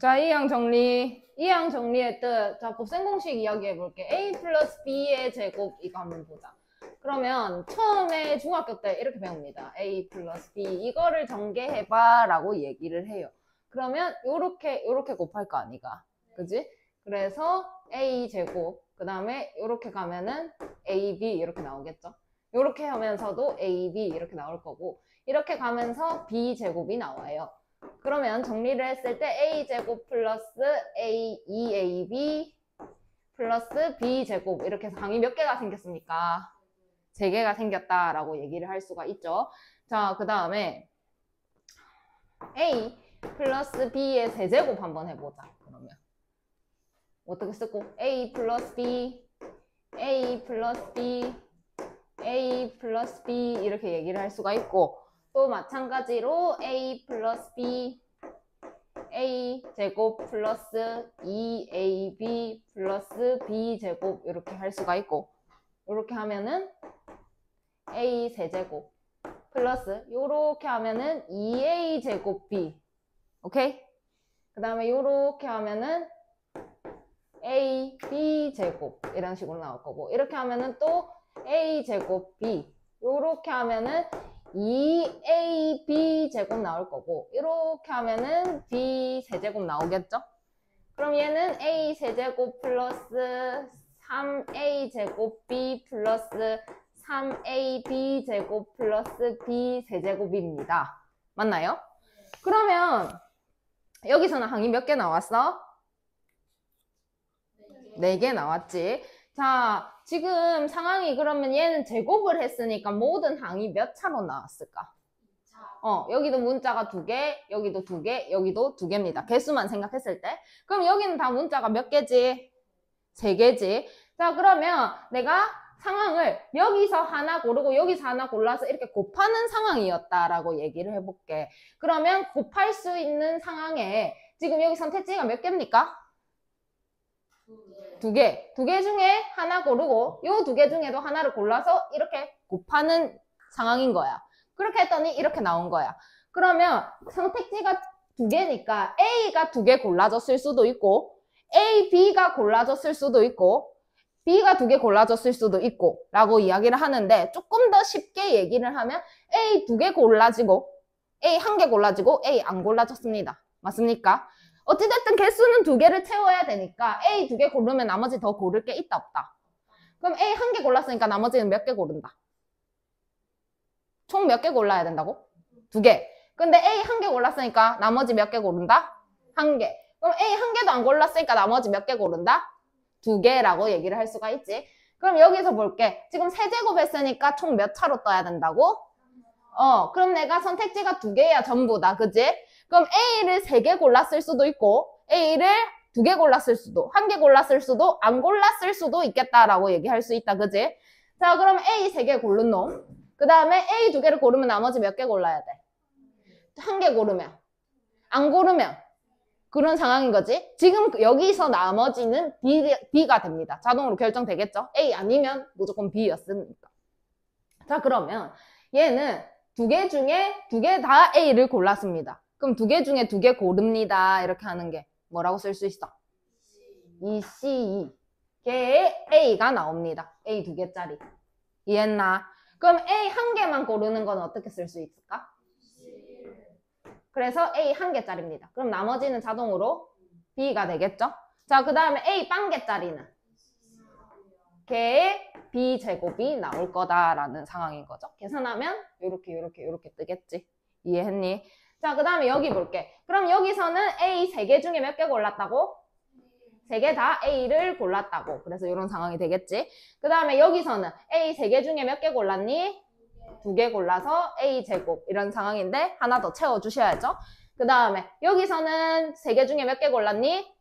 자, 이항 정리. 이항 정리의 뜻. 자, 곱셈 공식 이야기해 볼게. A 플러스 B의 제곱 이거 한번 보자. 그러면 처음에 중학교 때 이렇게 배웁니다. A 플러스 B 이거를 전개해봐 라고 얘기를 해요. 그러면 요렇게 곱할 거 아니가. 그지? 그래서 A 제곱 그 다음에 요렇게 가면은 AB 이렇게 나오겠죠. 요렇게 하면서도 AB 이렇게 나올 거고 이렇게 가면서 B 제곱이 나와요. 그러면 정리를 했을 때 A제곱 플러스 2AB 플러스 B제곱 이렇게 해서 항이 몇 개가 생겼습니까? 3개가 생겼다라고 얘기를 할 수가 있죠. 자, 그 다음에 A 플러스 B의 세제곱 한번 해보자. 그러면 어떻게 쓰고? A 플러스 B, A 플러스 B, A 플러스 B 이렇게 얘기를 할 수가 있고 또 마찬가지로 A 플러스 B, A 제곱 플러스 2AB 플러스 B 제곱 이렇게 할 수가 있고 이렇게 하면은 A 세제곱 플러스 요렇게 하면은 2A 제곱 B 오케이? 그 다음에 요렇게 하면은 A B 제곱 이런 식으로 나올 거고 이렇게 하면은 또 A 제곱 B 요렇게 하면은 2AB 제곱 나올 거고 이렇게 하면은 B 세제곱 나오겠죠? 그럼 얘는 A 세제곱 플러스 3A 제곱 B 플러스 3AB 제곱 플러스 B 세제곱입니다. 맞나요? 그러면 여기서는 항이 몇 개 나왔어? 4개 나왔지. 자, 지금 상황이 그러면 얘는 제곱을 했으니까 모든 항이 몇 차로 나왔을까? 여기도 문자가 2개, 여기도 2개, 여기도 2개입니다. 개수만 생각했을 때. 그럼 여기는 다 문자가 몇 개지? 3개지. 자, 그러면 내가 상황을 여기서 하나 고르고 여기서 하나 골라서 이렇게 곱하는 상황이었다라고 얘기를 해볼게. 그러면 곱할 수 있는 상황에 지금 여기 선택지가 몇 개입니까? 2개. 2개 중에 하나 고르고 요 2개 중에도 하나를 골라서 이렇게 곱하는 상황인 거야. 그렇게 했더니 이렇게 나온 거야. 그러면 선택지가 2개니까 A가 2개 골라졌을 수도 있고 A, B가 골라졌을 수도 있고 B가 2개 골라졌을 수도 있고 라고 이야기를 하는데 조금 더 쉽게 얘기를 하면 A 2개 골라지고 A 1개 골라지고 A 안 골라졌습니다. 맞습니까? 어찌됐든 개수는 2개를 채워야 되니까 A 2개 고르면 나머지 더 고를 게 있다 없다. 그럼 A 1개 골랐으니까 나머지는 몇 개 고른다? 총 몇 개 골라야 된다고? 2개. 근데 A 1개 골랐으니까 나머지 몇 개 고른다? 1개. 그럼 A 1개도 안 골랐으니까 나머지 몇 개 고른다? 2개라고 얘기를 할 수가 있지. 그럼 여기서 볼게. 지금 세제곱 했으니까 총 몇 차로 떠야 된다고? 그럼 내가 선택지가 2개야 전부 다. 그지? 그럼 A를 3개 골랐을 수도 있고 A를 2개 골랐을 수도 1개 골랐을 수도 안 골랐을 수도 있겠다라고 얘기할 수 있다. 그지? 자, 그럼 A 3개 고른 놈. 그 다음에 A 2개를 고르면 나머지 몇 개 골라야 돼? 1개 고르면. 안 고르면. 그런 상황인 거지. 지금 여기서 나머지는 B가 됩니다. 자동으로 결정되겠죠? A 아니면 무조건 B였으니까. 자, 그러면 얘는 2개 중에 2개 다 A를 골랐습니다. 그럼 2개 중에 2개 고릅니다. 이렇게 하는 게 뭐라고 쓸 수 있어? EC2. 걔의 A가 나옵니다. A 2개짜리. 이해했나? 그럼 A 1개만 고르는 건 어떻게 쓸 수 있을까? 그래서 A 1개짜리입니다. 그럼 나머지는 자동으로 B가 되겠죠? 자, 그 다음에 A 0개짜리는 걔의 B제곱이 나올 거다라는 상황인 거죠. 계산하면 요렇게 뜨겠지. 이해했니? 자, 그 다음에 여기 볼게. 그럼 여기서는 A 3개 중에 몇 개 골랐다고? 3개 다 A를 골랐다고. 그래서 이런 상황이 되겠지. 그 다음에 여기서는 A 3개 중에 몇 개 골랐니? 2개 골라서 A제곱 이런 상황인데 하나 더 채워주셔야죠. 그 다음에 여기서는 3개 중에 몇 개 골랐니?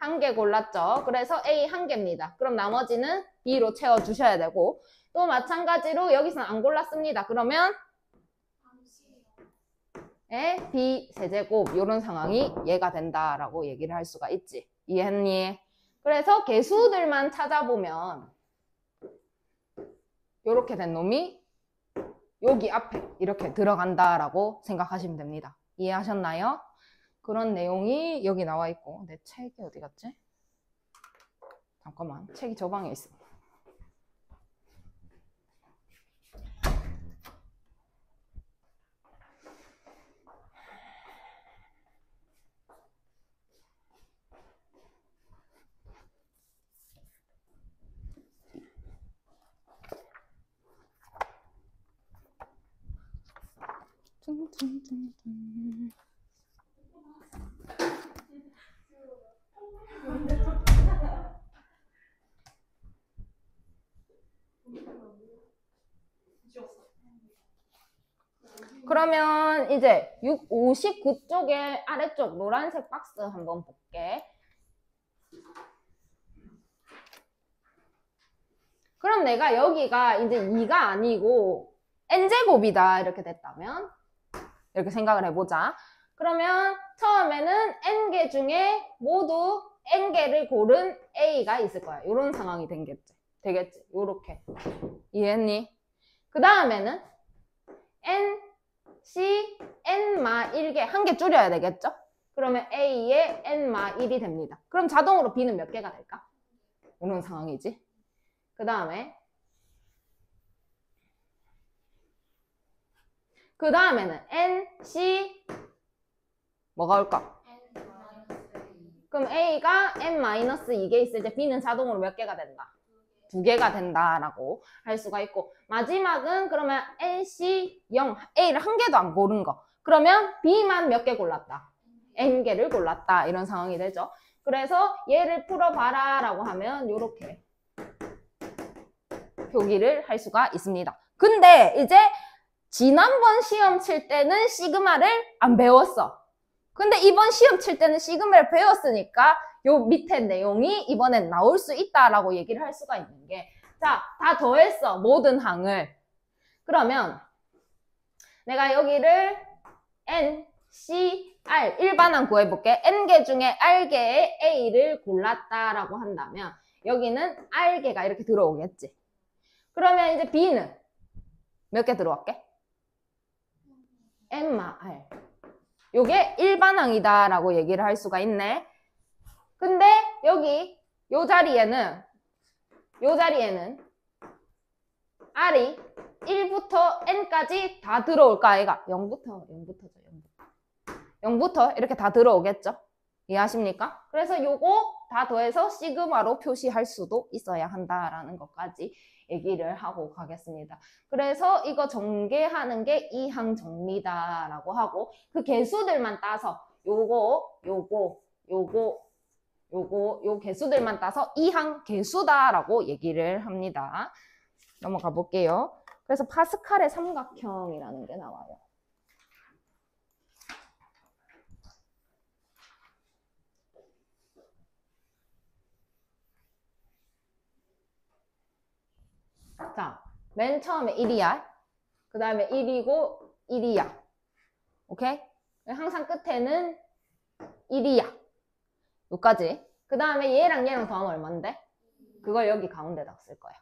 1개 골랐죠. 그래서 A 1개입니다. 그럼 나머지는 B로 채워주셔야 되고 또 마찬가지로 여기서는 안 골랐습니다. 그러면 B 세제곱 이런 상황이 얘가 된다라고 얘기를 할 수가 있지. 이해했니? 그래서 개수들만 찾아보면 이렇게 된 놈이 여기 앞에 이렇게 들어간다라고 생각하시면 됩니다. 이해하셨나요? 그런 내용이 여기 나와 있고, 내 책이 어디 갔지? 잠깐만, 책이 저 방에 있어. 그러면 이제 59쪽의 아래쪽 노란색 박스 한번 볼게. 그럼 내가 여기가 이제 2가 아니고 n제곱이다 이렇게 됐다면 이렇게 생각을 해보자. 그러면 처음에는 n개 중에 모두 n개를 고른 a가 있을 거야. 이런 상황이 되겠지. 요렇게. 이해했니? 그 다음에는 n, c, n마 1개, 한 개 줄여야 되겠죠? 그러면 a의 n마 1이 됩니다. 그럼 자동으로 b는 몇 개가 될까? 이런 상황이지. 그 다음에는 n, c 뭐가 올까? 그럼 a가 n-2개 있을 때 b는 자동으로 몇 개가 된다? 2개가 된다라고 할 수가 있고, 마지막은 그러면 n, c, 0, a를 한 개도 안 고른 거. 그러면 b만 몇 개 골랐다? n개를 골랐다. 이런 상황이 되죠. 그래서 얘를 풀어봐라 라고 하면 이렇게 표기를 할 수가 있습니다. 근데 이제 지난번 시험 칠 때는 시그마를 안 배웠어. 근데 이번 시험 칠 때는 시그마를 배웠으니까 요 밑에 내용이 이번엔 나올 수 있다라고 얘기를 할 수가 있는 게, 자, 다 더했어. 모든 항을. 그러면 내가 여기를 n, c, r 일반항 구해볼게. n개 중에 r개의 a를 골랐다라고 한다면 여기는 r개가 이렇게 들어오겠지. 그러면 이제 b는 몇 개 들어왔게? n마 r. 요게 일반항이다라고 얘기를 할 수가 있네. 근데 여기 요 자리에는 r이 1부터 n까지 다 들어올까 아이가? 0부터 이렇게 다 들어오겠죠? 이해하십니까? 그래서 요거 다 더해서 시그마로 표시할 수도 있어야 한다라는 것까지 얘기를 하고 가겠습니다. 그래서 이거 전개하는 게 이항 정리다라고 하고, 그 개수들만 따서 요 개수들만 따서 이항 개수다라고 얘기를 합니다. 넘어가 볼게요. 그래서 파스칼의 삼각형이라는 게 나와요. 자, 맨 처음에 1이야. 그 다음에 1이고 1이야. 오케이? 항상 끝에는 1이야. 여기까지. 그 다음에 얘랑 더하면 얼만데? 그걸 여기 가운데다 쓸 거야.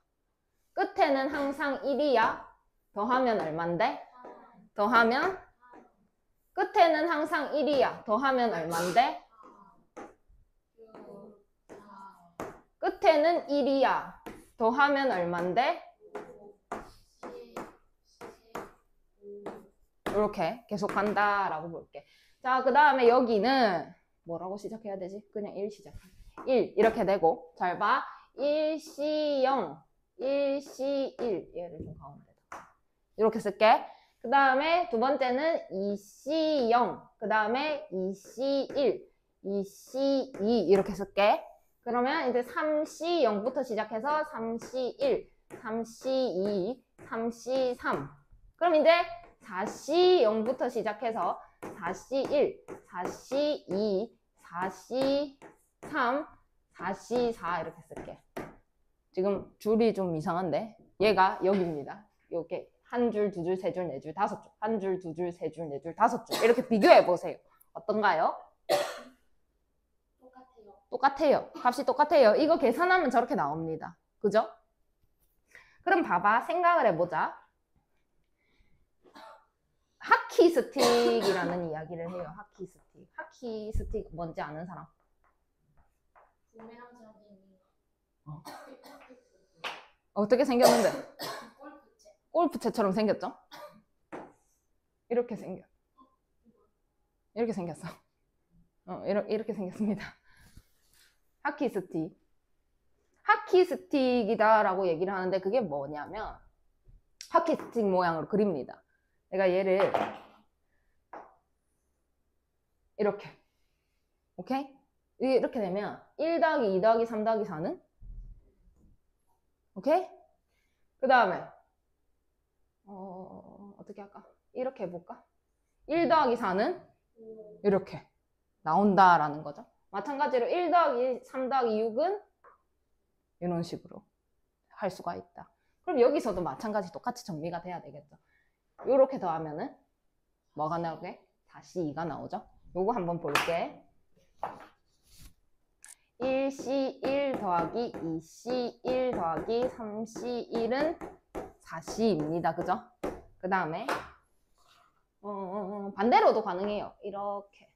끝에는 항상 1이야. 더하면 얼만데? 끝에는 항상 1이야. 더하면 얼만데? 끝에는 1이야. 더하면 얼만데? 이렇게 계속 간다라고 볼게. 자, 그 다음에 여기는 뭐라고 시작해야 되지? 그냥 1 시작해. 1 이렇게 되고, 잘 봐. 1C0, 1C1 얘를 좀 가운데다 이렇게 쓸게. 그 다음에 두 번째는 2C0, 그 다음에 2C1, 2C2 이렇게 쓸게. 그러면 이제 3C0부터 시작해서 3C1, 3C2, 3C3. 그럼 이제 4C0부터 시작해서 4C1, 4C2, 4C3, 4C4 이렇게 쓸게. 지금 줄이 좀 이상한데 얘가 여기입니다. 이렇게 한 줄, 두 줄, 세 줄, 네 줄, 다섯 줄. 한 줄, 두 줄, 세 줄, 네 줄, 다섯 줄. 이렇게 비교해 보세요. 어떤가요? 똑같아요. 값이 똑같아요. 이거 계산하면 저렇게 나옵니다. 그죠? 그럼 봐봐. 생각을 해보자. 하키 스틱이라는 이야기를 해요. 하키 스틱. 하키 스틱 뭔지 아는 사람? 어떻게 생겼는데? 골프채처럼 생겼죠? 이렇게 생겼어. 이렇게 생겼습니다. 하키 스틱. 하키 스틱이다라고 얘기를 하는데 그게 뭐냐면 하키 스틱 모양으로 그립니다. 내가 얘를 이렇게, 오케이? 이렇게 되면 1 더하기 2 더하기 3 더하기 4는 오케이? 그 다음에 어떻게 할까? 이렇게 해볼까? 1 더하기 4는 이렇게 나온다라는 거죠. 마찬가지로 1 더하기 3 더하기 6은 이런 식으로 할 수가 있다. 그럼 여기서도 마찬가지 똑같이 정리가 돼야 되겠죠. 이렇게 더하면은 뭐가 나오게? 4C2가 나오죠. 요거 한번 볼게. 1C1 더하기 2C1 더하기 3C1은 4C입니다. 그죠? 그 다음에 반대로도 가능해요. 이렇게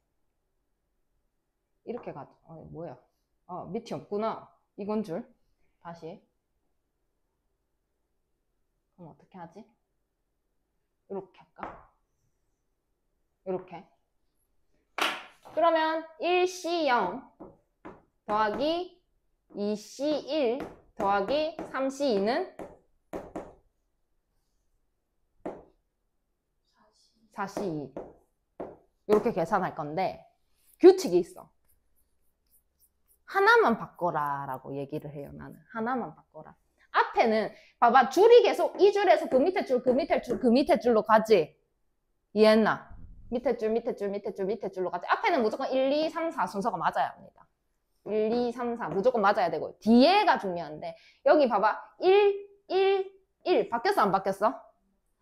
가죠. 뭐야? 밑이 없구나. 이건 줄. 다시. 그럼 어떻게 하지? 이렇게 할까? 이렇게. 그러면 1C0 더하기 2C1 더하기 3C2는 4C2. 이렇게 계산할 건데 규칙이 있어. 하나만 바꿔라 라고 얘기를 해요. 나는 하나만 바꿔라. 앞에는 봐봐, 줄이 계속 이 줄에서 그 밑에 줄, 그 밑에 줄, 그 밑에 줄로 가지. 이해했나? 밑에 줄, 밑에 줄, 밑에 줄, 밑에 줄로 가지. 앞에는 무조건 1, 2, 3, 4 순서가 맞아야 합니다. 1, 2, 3, 4 무조건 맞아야 되고 뒤에가 중요한데 여기 봐봐 1, 1, 1 바뀌었어 안 바뀌었어?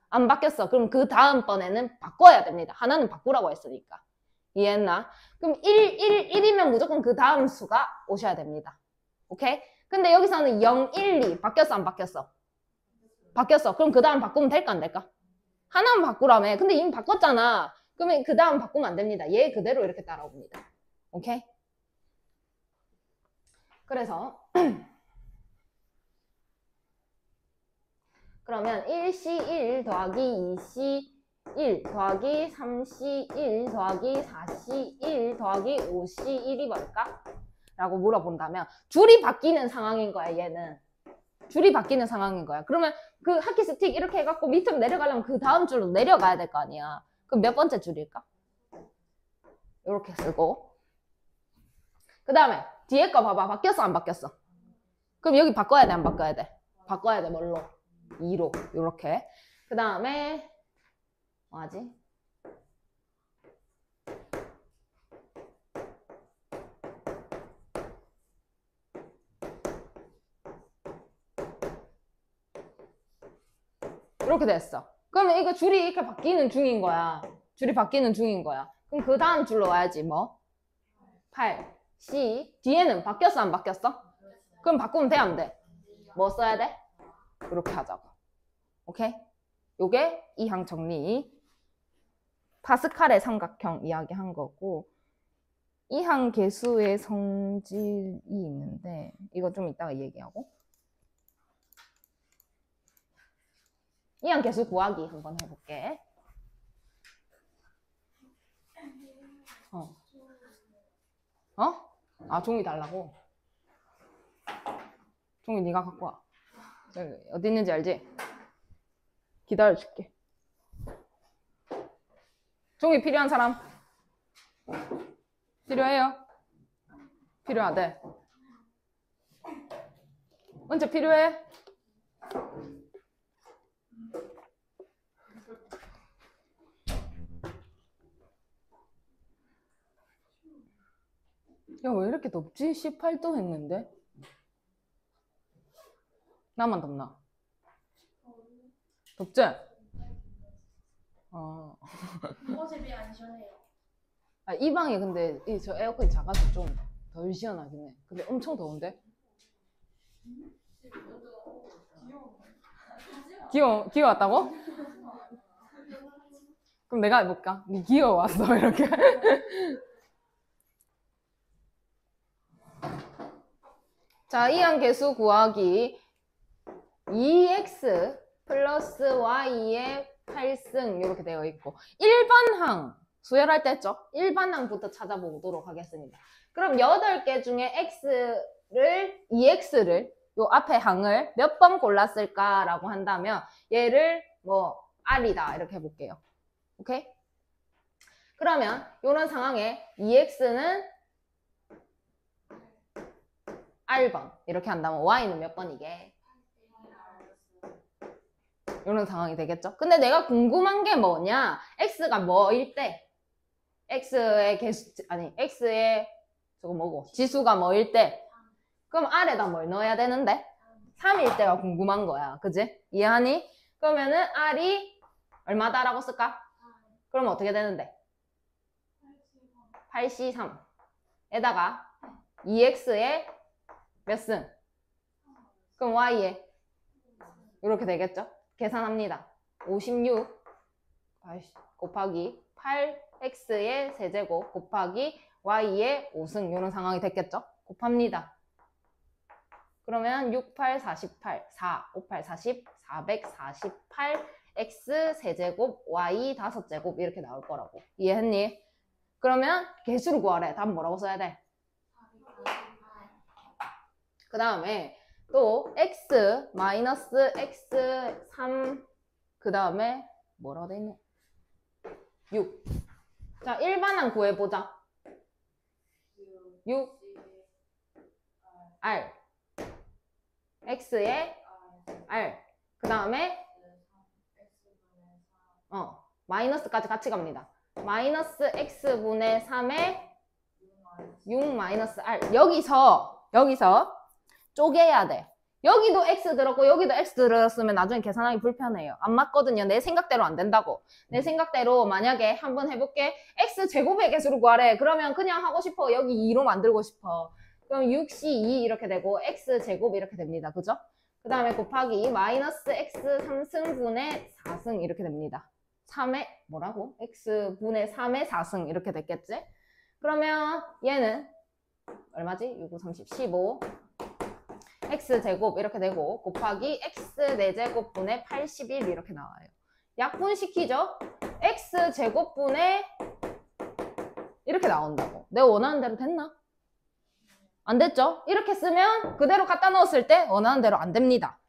안 바뀌었어. 그럼 그 다음번에는 바꿔야 됩니다. 하나는 바꾸라고 했으니까. 이해했나? 그럼 1, 1, 1이면 무조건 그 다음 수가 오셔야 됩니다. 오케이? 근데 여기서는 0, 1, 2 바뀌었어 안 바뀌었어? 바뀌었어. 그럼 그 다음 바꾸면 될까 안 될까? 하나만 바꾸라며. 근데 이미 바꿨잖아. 그러면 그 다음 바꾸면 안 됩니다. 얘 그대로 이렇게 따라옵니다. 오케이? 그래서 그러면 1C1 더하기 2C1 더하기 3C1 더하기 4C1 더하기 5C1이 뭘까? 라고 물어본다면 줄이 바뀌는 상황인 거야. 얘는 줄이 바뀌는 상황인 거야. 그러면 그 하키 스틱 이렇게 해갖고 밑으로 내려가려면 그 다음 줄로 내려가야 될 거 아니야. 그럼 몇 번째 줄일까? 이렇게 쓰고 그 다음에 뒤에 거 봐봐. 바뀌었어 안 바뀌었어? 그럼 여기 바꿔야 돼 안 바꿔야 돼? 바꿔야 돼. 뭘로? 2로 이렇게. 그 다음에 뭐하지? 이렇게 됐어. 그러면 이거 줄이 이렇게 바뀌는 중인 거야. 줄이 바뀌는 중인 거야. 그럼 그 다음 줄로 와야지 뭐? 8, C. 뒤에는 바뀌었어 안 바뀌었어? 그럼 바꾸면 돼 안 돼? 뭐 써야 돼? 이렇게 하자고. 오케이? 요게 이항 정리. 파스칼의 삼각형 이야기한 거고 이항 계수의 성질이 있는데 이거 좀 이따가 얘기하고 이항 계수 구하기 한번 해볼게. 종이 달라고? 종이 네가 갖고 와. 저기 어디 있는지 알지? 기다려줄게. 종이 필요한 사람? 필요해요? 필요하대. 언제 필요해? 야, 왜 이렇게 덥지? 18도 했는데? 나만 덥나? 덥지? 어제 비해 안 시원해요. 이 방이 근데 저 에어컨이 작아서 좀 덜 시원하긴 해. 근데 엄청 더운데? 귀여웠다고? 그럼 내가 해볼까? 니 귀여웠어 이렇게. 자, 이항 계수 구하기 2x 플러스 y의 8승 이렇게 되어 있고 일반항 수열할 때 했죠? 일반항부터 찾아보도록 하겠습니다. 그럼 8개 중에 x를 2x를 요 앞에 항을 몇 번 골랐을까라고 한다면 얘를 뭐 r이다 이렇게 해볼게요. 오케이? 그러면 이런 상황에 2x는 r번 이렇게 한다면 y는 몇 번이게? 이런 상황이 되겠죠? 근데 내가 궁금한 게 뭐냐? x가 뭐일 때? x의 개수, 아니 x의 저거 뭐고? 지수가 뭐일 때? 그럼 r에다 뭘 넣어야 되는데? 3일 때가 궁금한 거야. 그지? 이해하니? 그러면은 r이 얼마다라고 쓸까? 그러면 어떻게 되는데? 83에다가 2x의 몇 승? 그럼 y에 이렇게 되겠죠? 계산합니다. 56 곱하기 8x의 세제곱 곱하기 y의 5승 이런 상황이 됐겠죠? 곱합니다. 그러면 6, 8, 48, 4, 5, 8, 40, 448 x 세제곱 y 5제곱 이렇게 나올 거라고. 이해했니? 그러면 개수를 구하래. 답은 뭐라고 써야 돼? 그 다음에 또 x 마이너스 x 3 그 다음에 뭐라고 돼 있노? 6. 자, 일반항 구해보자. 6 r x의 r 그 다음에 마이너스까지 같이 갑니다. 마이너스 x분의 3의 6 마이너스 r 여기서 쪼개야 돼. 여기도 x 들었고 여기도 x 들었으면 나중에 계산하기 불편해요. 안 맞거든요. 내 생각대로 안 된다고. 내 생각대로 만약에 한번 해볼게. x 제곱의 개수를 구하래. 그러면 그냥 하고 싶어. 여기 2로 만들고 싶어. 그럼 6c2 이렇게 되고 x 제곱 이렇게 됩니다. 그죠? 그 다음에 곱하기 마이너스 x 3승분의 4승 이렇게 됩니다. 3의 뭐라고? x분의 3의 4승 이렇게 됐겠지? 그러면 얘는 얼마지? 6, 5, 30, 15 x제곱 이렇게 되고 곱하기 x 4제곱분의 81 이렇게 나와요. 약분시키죠? x제곱분의 이렇게 나온다고. 내가 원하는 대로 됐나? 안 됐죠? 이렇게 쓰면 그대로 갖다 넣었을 때 원하는 대로 안 됩니다.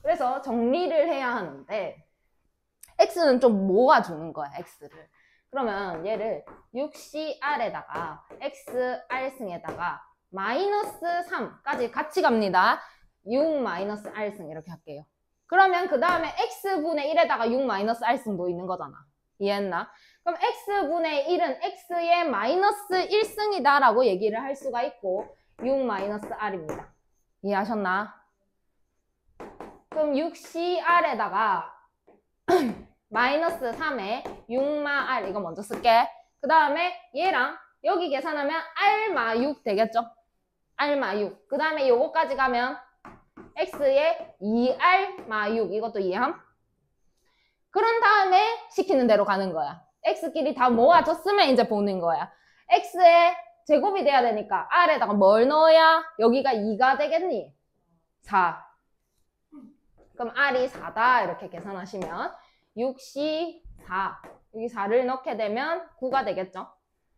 그래서 정리를 해야 하는데 x는 좀 모아주는 거야, x를. 그러면 얘를 6cr에다가 xr승에다가 마이너스 3까지 같이 갑니다. 6 마이너스 r승 이렇게 할게요. 그러면 그 다음에 x분의 1에다가 6 마이너스 r승도 있는 거잖아. 이해했나? 그럼 x분의 1은 x의 마이너스 1승이다 라고 얘기를 할 수가 있고 6 마이너스 r입니다. 이해하셨나? 그럼 6cr에다가 마이너스 3에 6마 r 이거 먼저 쓸게. 그 다음에 얘랑 여기 계산하면 r마 6 되겠죠? r마 6. 그 다음에 요거까지 가면 x의 2r마 6 이것도 이해함? 그런 다음에 시키는 대로 가는 거야. x끼리 다 모아줬으면 이제 보는 거야. x의 제곱이 돼야 되니까 r에다가 뭘 넣어야 여기가 2가 되겠니? 4. 그럼 r이 4다 이렇게 계산하시면 6c 4 여기 4를 넣게 되면 9가 되겠죠?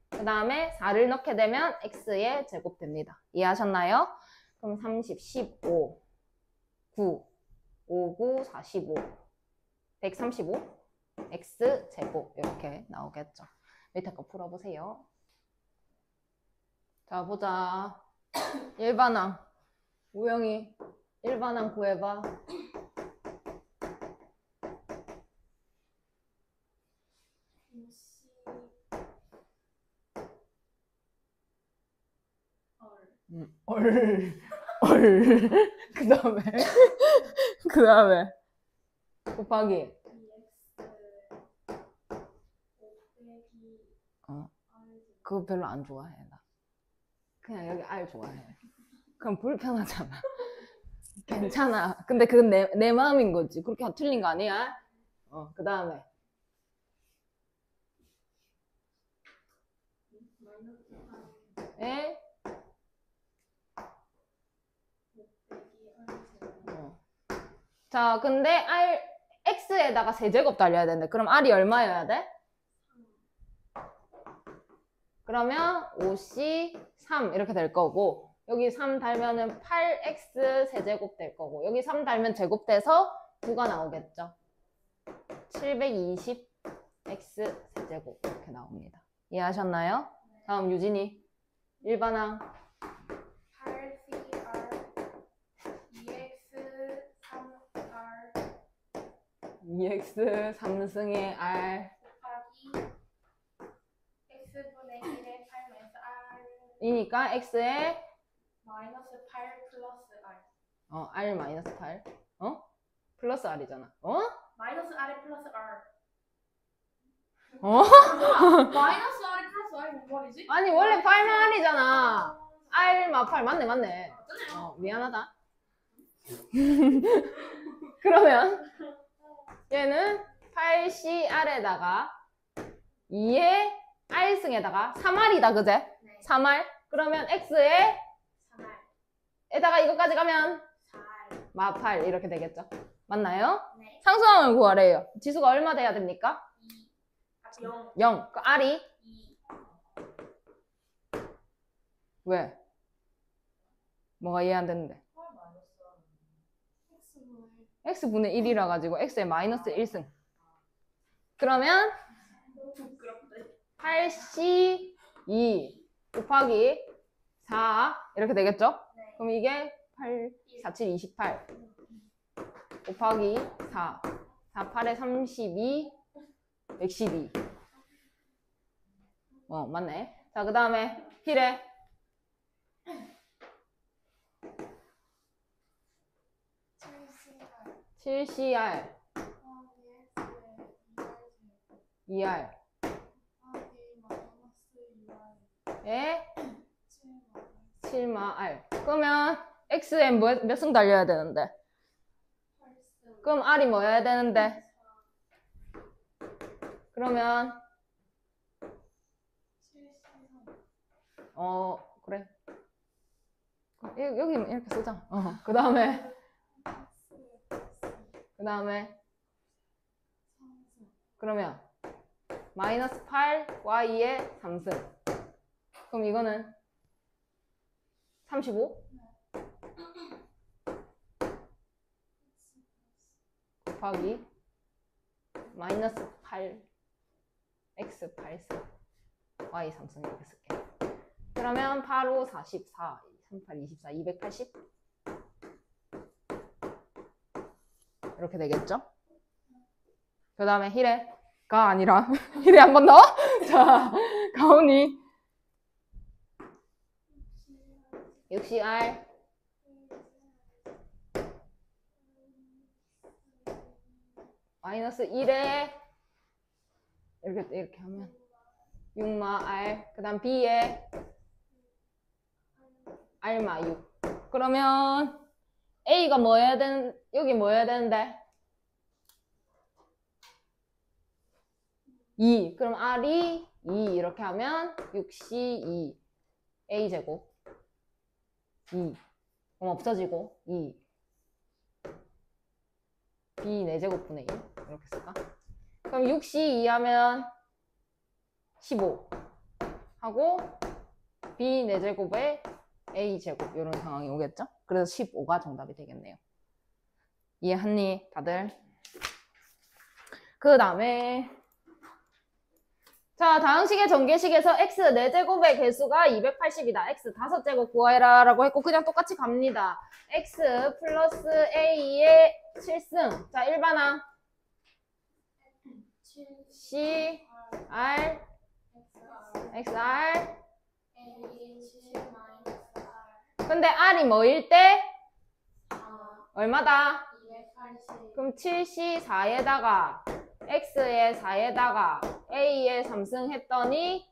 그 다음에 4를 넣게 되면 x의 제곱 됩니다. 이해하셨나요? 그럼 30, 15, 9, 5, 9, 45, 135, x 제곱 이렇게 나오겠죠. 밑에 거 풀어보세요. 자, 보자. 일반항. 우영이 일반항 구해봐. 그 다음에 곱하기 그거 별로 안 좋아해 나. 그냥 여기 R 좋아해. 그럼 불편하잖아. 괜찮아. 근데 그건 내 마음인 거지. 그렇게 틀린 거 아니야? 그 다음에 자, 근데 x에다가 세제곱 달려야 되는데 그럼 r이 얼마여야 돼? 그러면 5c 3 이렇게 될 거고 여기 3 달면은 8x 세제곱 될 거고 여기 3 달면 제곱돼서 9가 나오겠죠. 720x 세제곱 이렇게 나옵니다. 이해하셨나요? 다음 유진이 일반항 8CR 2X 3R 2x 3승의 r 곱하기 X분의 1의 8 마이너스 R 이니까 x에 마이너스 8 플러스 R r 마이너스 8 플러스 r이잖아. 마이너스 R에 플러스 R 마이너스 R에 플러스 R이 뭔 말이지? 아니 원래 8만 r이잖아. r마 8 맞네. 맞잖아요. 미안하다. 그러면 얘는 8CR에다가 2의 R승에다가 3R이다, 그제? 네. 3R. 그러면 X에 3R 에다가 이것까지 가면 4R 마8 이렇게 되겠죠? 맞나요? 네. 상수항을 구하래요. 지수가 얼마 돼야 됩니까? 2 0 0. 그 R이 2 왜? 뭐가 이해 안 되는데? X분의 1이라 가지고 X에 마이너스 1승. 그러면 8C2 곱하기 4 이렇게 되겠죠? 네. 그럼 이게 8, 4, 7, 28 곱하기 4 4, 8에 32 112 맞네. 자, 그 다음에 필에 7CR 2R 에 7마 R. 그러면 X에 몇 승 달려야 되는데? 그럼 R이 뭐여야 되는데? 그러면 그래. 여기 이렇게 쓰자. 그 다음에 그러면 마이너스 8 Y에 3승. 그럼 이거는 35 곱하기 마이너스 8 X 8승 Y 3승 이렇게 쓸게. 그러면 8, 5, 44 38, 24, 280 이렇게 되겠죠? 그 다음에 힐에가 아니라 힐에 한 번 더. 자, 가온이 60R 마이너스 1에 이렇게 하면 6마 R 그 다음 B에 R마 6. 그러면 A가 여기 뭐여야 되는데? 2. 그럼 R이 2 이렇게 하면 6C2 A제곱 2. 그럼 없어지고 2. B 4제곱분의 1 이렇게 쓸까? 그럼 6C2 하면 15 하고 B 4제곱에 A제곱 이런 상황이 오겠죠? 그래서 15가 정답이 되겠네요. 이해했니? 다들? 그 다음에 자, 다항식의 전개식에서 x 4제곱의 개수가 280이다. x 5제곱 구해라 라고 했고 그냥 똑같이 갑니다. x 플러스 a의 7승. 자, 일반항 c r x r 근데 r이 뭐일 때? 얼마다? 280 그럼 7c 4에다가 x에 4에다가 a에 3승 했더니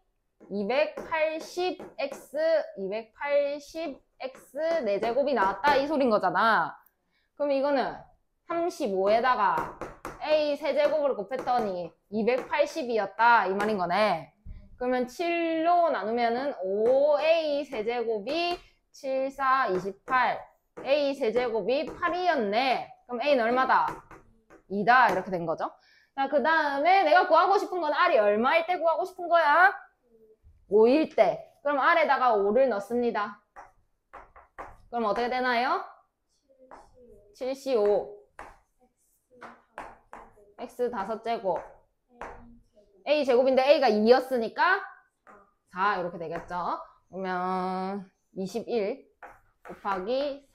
280x 4제곱이 나왔다 이 소린 거잖아. 그럼 이거는 35에다가 a 세제곱을 곱했더니 280이었다 이 말인 거네. 그러면 7로 나누면은 5a 세제곱이 7, 4, 28 a 세제곱이 8이었네. 그럼 A는 얼마다? 2다. 이렇게 된 거죠. 자, 그 다음에 내가 구하고 싶은 건 R이 얼마일 때 구하고 싶은 거야? 5일 때. 그럼 R에다가 5를 넣습니다. 그럼 어떻게 되나요? 75. X 5제곱. A 제곱인데 A가 2였으니까 4 이렇게 되겠죠. 그러면 21 곱하기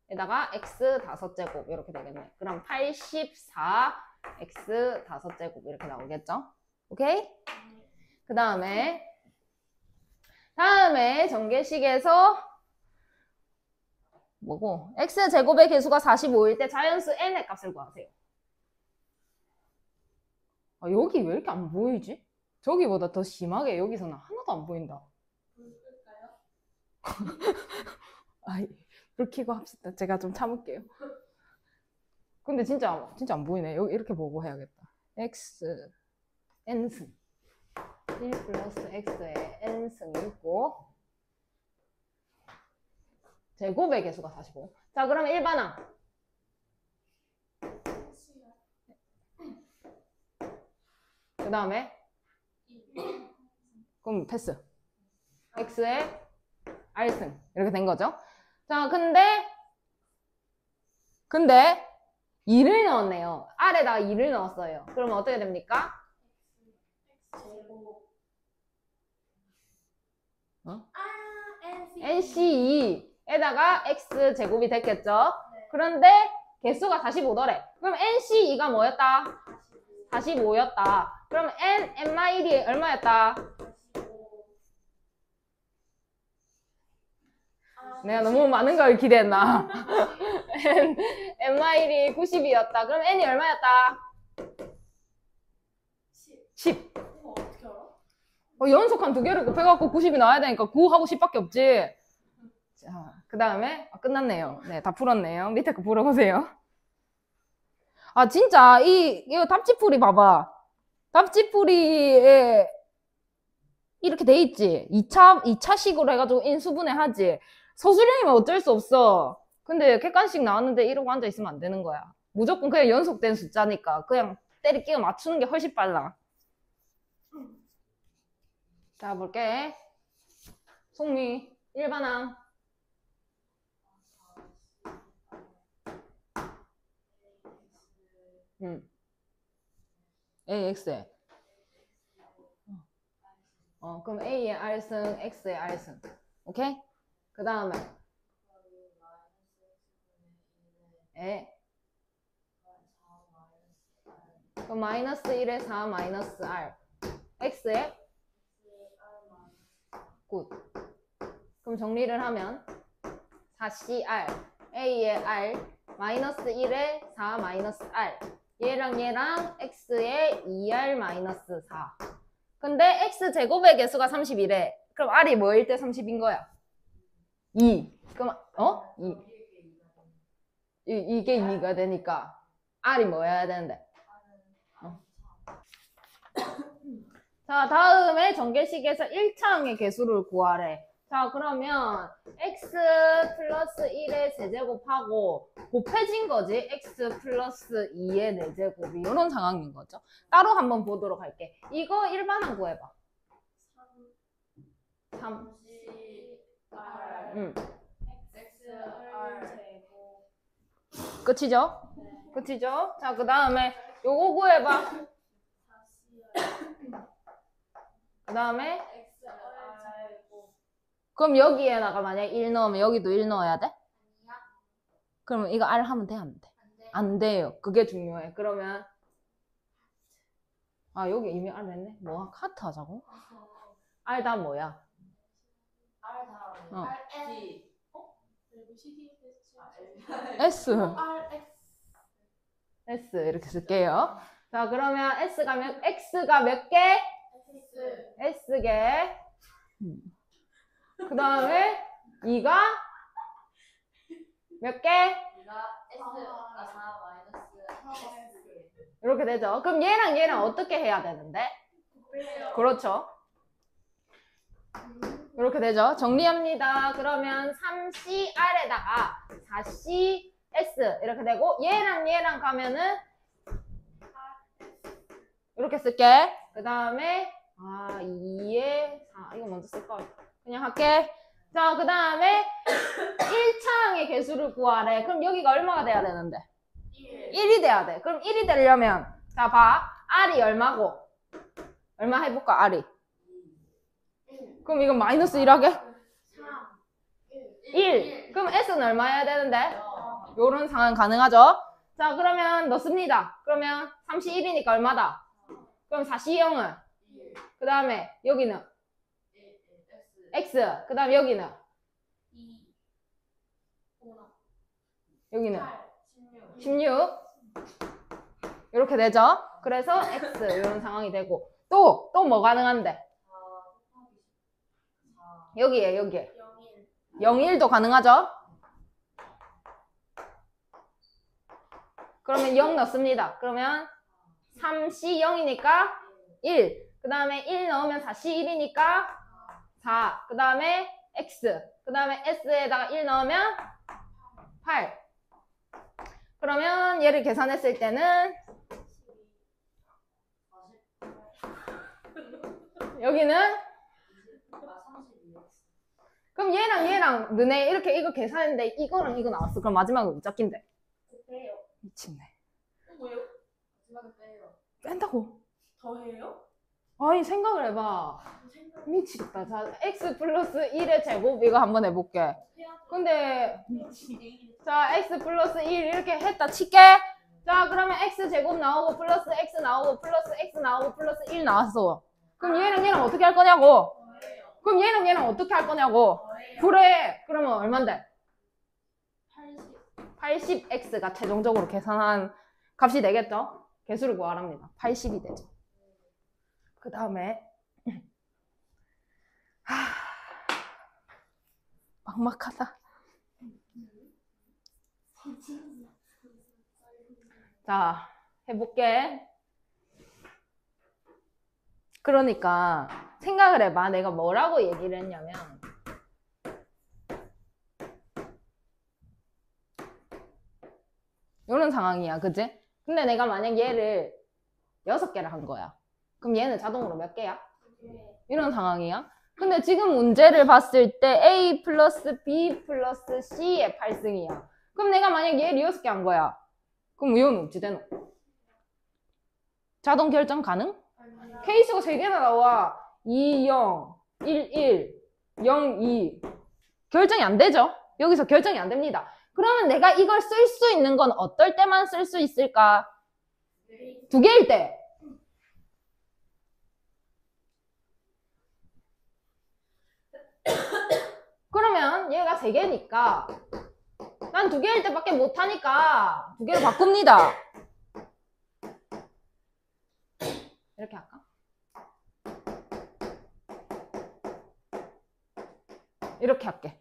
4에다가 X 5제곱 이렇게 되겠네. 그럼 84 X 5제곱 이렇게 나오겠죠. 오케이? 그 다음에 전개식에서 뭐고? X 제곱의 개수가 45일 때 자연수 n의 값을 구하세요. 아, 여기 왜 이렇게 안 보이지? 저기보다 더 심하게 여기서는 하나도 안 보인다. 아, 불 켜고 합시다. 제가 좀 참을게요. 근데 진짜 안 보이네. 여기 이렇게 보고 해야겠다. x n승 1 플러스 x의 n승이 있고 제곱의 개수가 45. 자, 그러면 일반항. 그 다음에 그럼 패스. x의 r승 이렇게 된 거죠. 자, 근데 2를 넣었네요. R에다가 2를 넣었어요. 그러면 어떻게 됩니까? NC2에다가 X제곱이 됐겠죠? 그런데 개수가 45더래. 그럼 NC2가 뭐였다? 45였다. 그럼 N-1이 얼마였다? 내가 너무 많은 걸 기대했나? N-1이 90이었다. 그럼 N이 얼마였다? 10. 어떻게 알아? 연속한 2개를 곱해갖고 90이 나와야 되니까 9하고 10밖에 없지. 자, 그 다음에 끝났네요. 네, 다 풀었네요. 밑에 거 풀어보세요. 아, 진짜 이거 답지풀이 봐봐. 답지풀이에 이렇게 돼 있지. 2차식으로 해가지고 인수분해 하지. 서술형이면 어쩔 수 없어. 근데 객관식 나왔는데 이러고 앉아있으면 안 되는 거야. 무조건 그냥 연속된 숫자니까 그냥 때리 끼워 맞추는 게 훨씬 빨라. 자, 볼게. 송미, 일반항. AX에. 그럼 A의 R승, X의 R승. 오케이? 그 다음에. 그럼 마이너스 1에 4 마이너스 R. X에 굿. 그럼 정리를 하면 4CR A의 R 마이너스 1에 4 마이너스 R 얘랑 X의 2R 마이너스 4. 근데 X제곱의 개수가 30이래. 그럼 R이 뭐일 때 30인 거야? 2. 그럼 2. 이게 2가 되니까 R이 뭐여야 되는데? 자, 다음에 전개식에서 1차항의 개수를 구하래. 자, 그러면 x 플러스 1의 세제곱하고 곱해진 거지. x 플러스 2의 4제곱이 이런 상황인 거죠. 따로 한번 보도록 할게. 이거 일반항 구해봐. 3 끝이죠? 끝이죠? 자, 그 다음에 요거 구해봐. 그 다음에 그럼 여기에다가 만약에 1 넣으면 여기도 1 넣어야 돼? 그러면 이거 R 하면 돼? 안 돼? 안 돼요. 그게 중요해. 그러면 여기 이미 R 했네? 뭐 카트 하자고? R 다음 뭐야? R 다음에 어. RN S RX S 이렇게 쓸게요. 자, 그러면 X가 몇 개? S개. 그 다음에 2가 몇 개? 이렇게 되죠. 그럼 얘랑 어떻게 해야 되는데? 그렇죠. 이렇게 되죠. 정리합니다. 그러면 3CR에다가 4C S 이렇게 되고 얘랑 얘랑 가면은 이렇게 쓸게. 그 다음에 2에 4 이거 먼저 쓸 거 그냥 할게. 자, 그 다음에 1차항의 개수를 구하래. 그럼 여기가 얼마가 돼야 되는데? 1이 돼야 돼. 그럼 1이 되려면 자, 봐. R이 얼마고? 얼마 해볼까, R이? 그럼 이건 마이너스 1 하게? 1. 그럼 S는 얼마 해야 되는데? 요런 상황 가능하죠? 자, 그러면 넣습니다. 그러면 31이니까 얼마다? 그럼 4C0은? 그 다음에 여기는? X. 그 다음에 여기는? 여기는? 16. 이렇게 되죠? 그래서 X 이런 상황이 되고 또 뭐 가능한데? 여기에 0, 1도 가능하죠? 그러면 0 넣습니다. 그러면 3C 0이니까 1. 그 다음에 1 넣으면 4C 1이니까 4. 그 다음에 X. 그 다음에 S에다가 1 넣으면 8. 그러면 얘를 계산했을 때는 여기는 그럼 얘랑 너네 이렇게 이거 계산했는데 이거랑 이거 나왔어. 그럼 마지막은 못 잡긴데. 미친네. 뭐요? 마지막에 빼요. 뺀다고. 더해요? 아니 생각을 해봐. 미치겠다. 자, x 플러스 1의 제곱 이거 한번 해볼게. 근데 자, x 플러스 1 이렇게 했다 칠게. 자, 그러면 x 제곱 나오고 플러스 x 나오고 플러스 x 나오고 플러스 1 나왔어. 그럼 얘랑 어떻게 할 거냐고? 그럼 얘랑 어떻게 할 거냐고? 그래. 그러면 얼만데? 80x가 최종적으로 계산한 값이 되겠죠? 개수를 구하랍니다. 80이 되죠. 그 다음에 막막하다. 자, 해볼게. 그러니까 생각을 해봐. 내가 뭐라고 얘기를 했냐면 이런 상황이야. 그치? 근데 내가 만약 얘를 6개를 한 거야. 그럼 얘는 자동으로 몇 개야? 이런 상황이야. 근데 지금 문제를 봤을 때 A 플러스 B 플러스 C의 8승이야. 그럼 내가 만약 얘를 6개 한 거야. 그럼 이건 어찌 되노? 자동 결정 가능? 케이스가 3개나 나와. 2, 0, 1, 1, 0, 2. 결정이 안 되죠? 여기서 결정이 안 됩니다. 그러면 내가 이걸 쓸 수 있는 건 어떨 때만 쓸 수 있을까? 2개일 때. 그러면 얘가 3개니까 난 2개일 때밖에 못하니까 2개로 바꿉니다. 이렇게 할까? 이렇게 할게.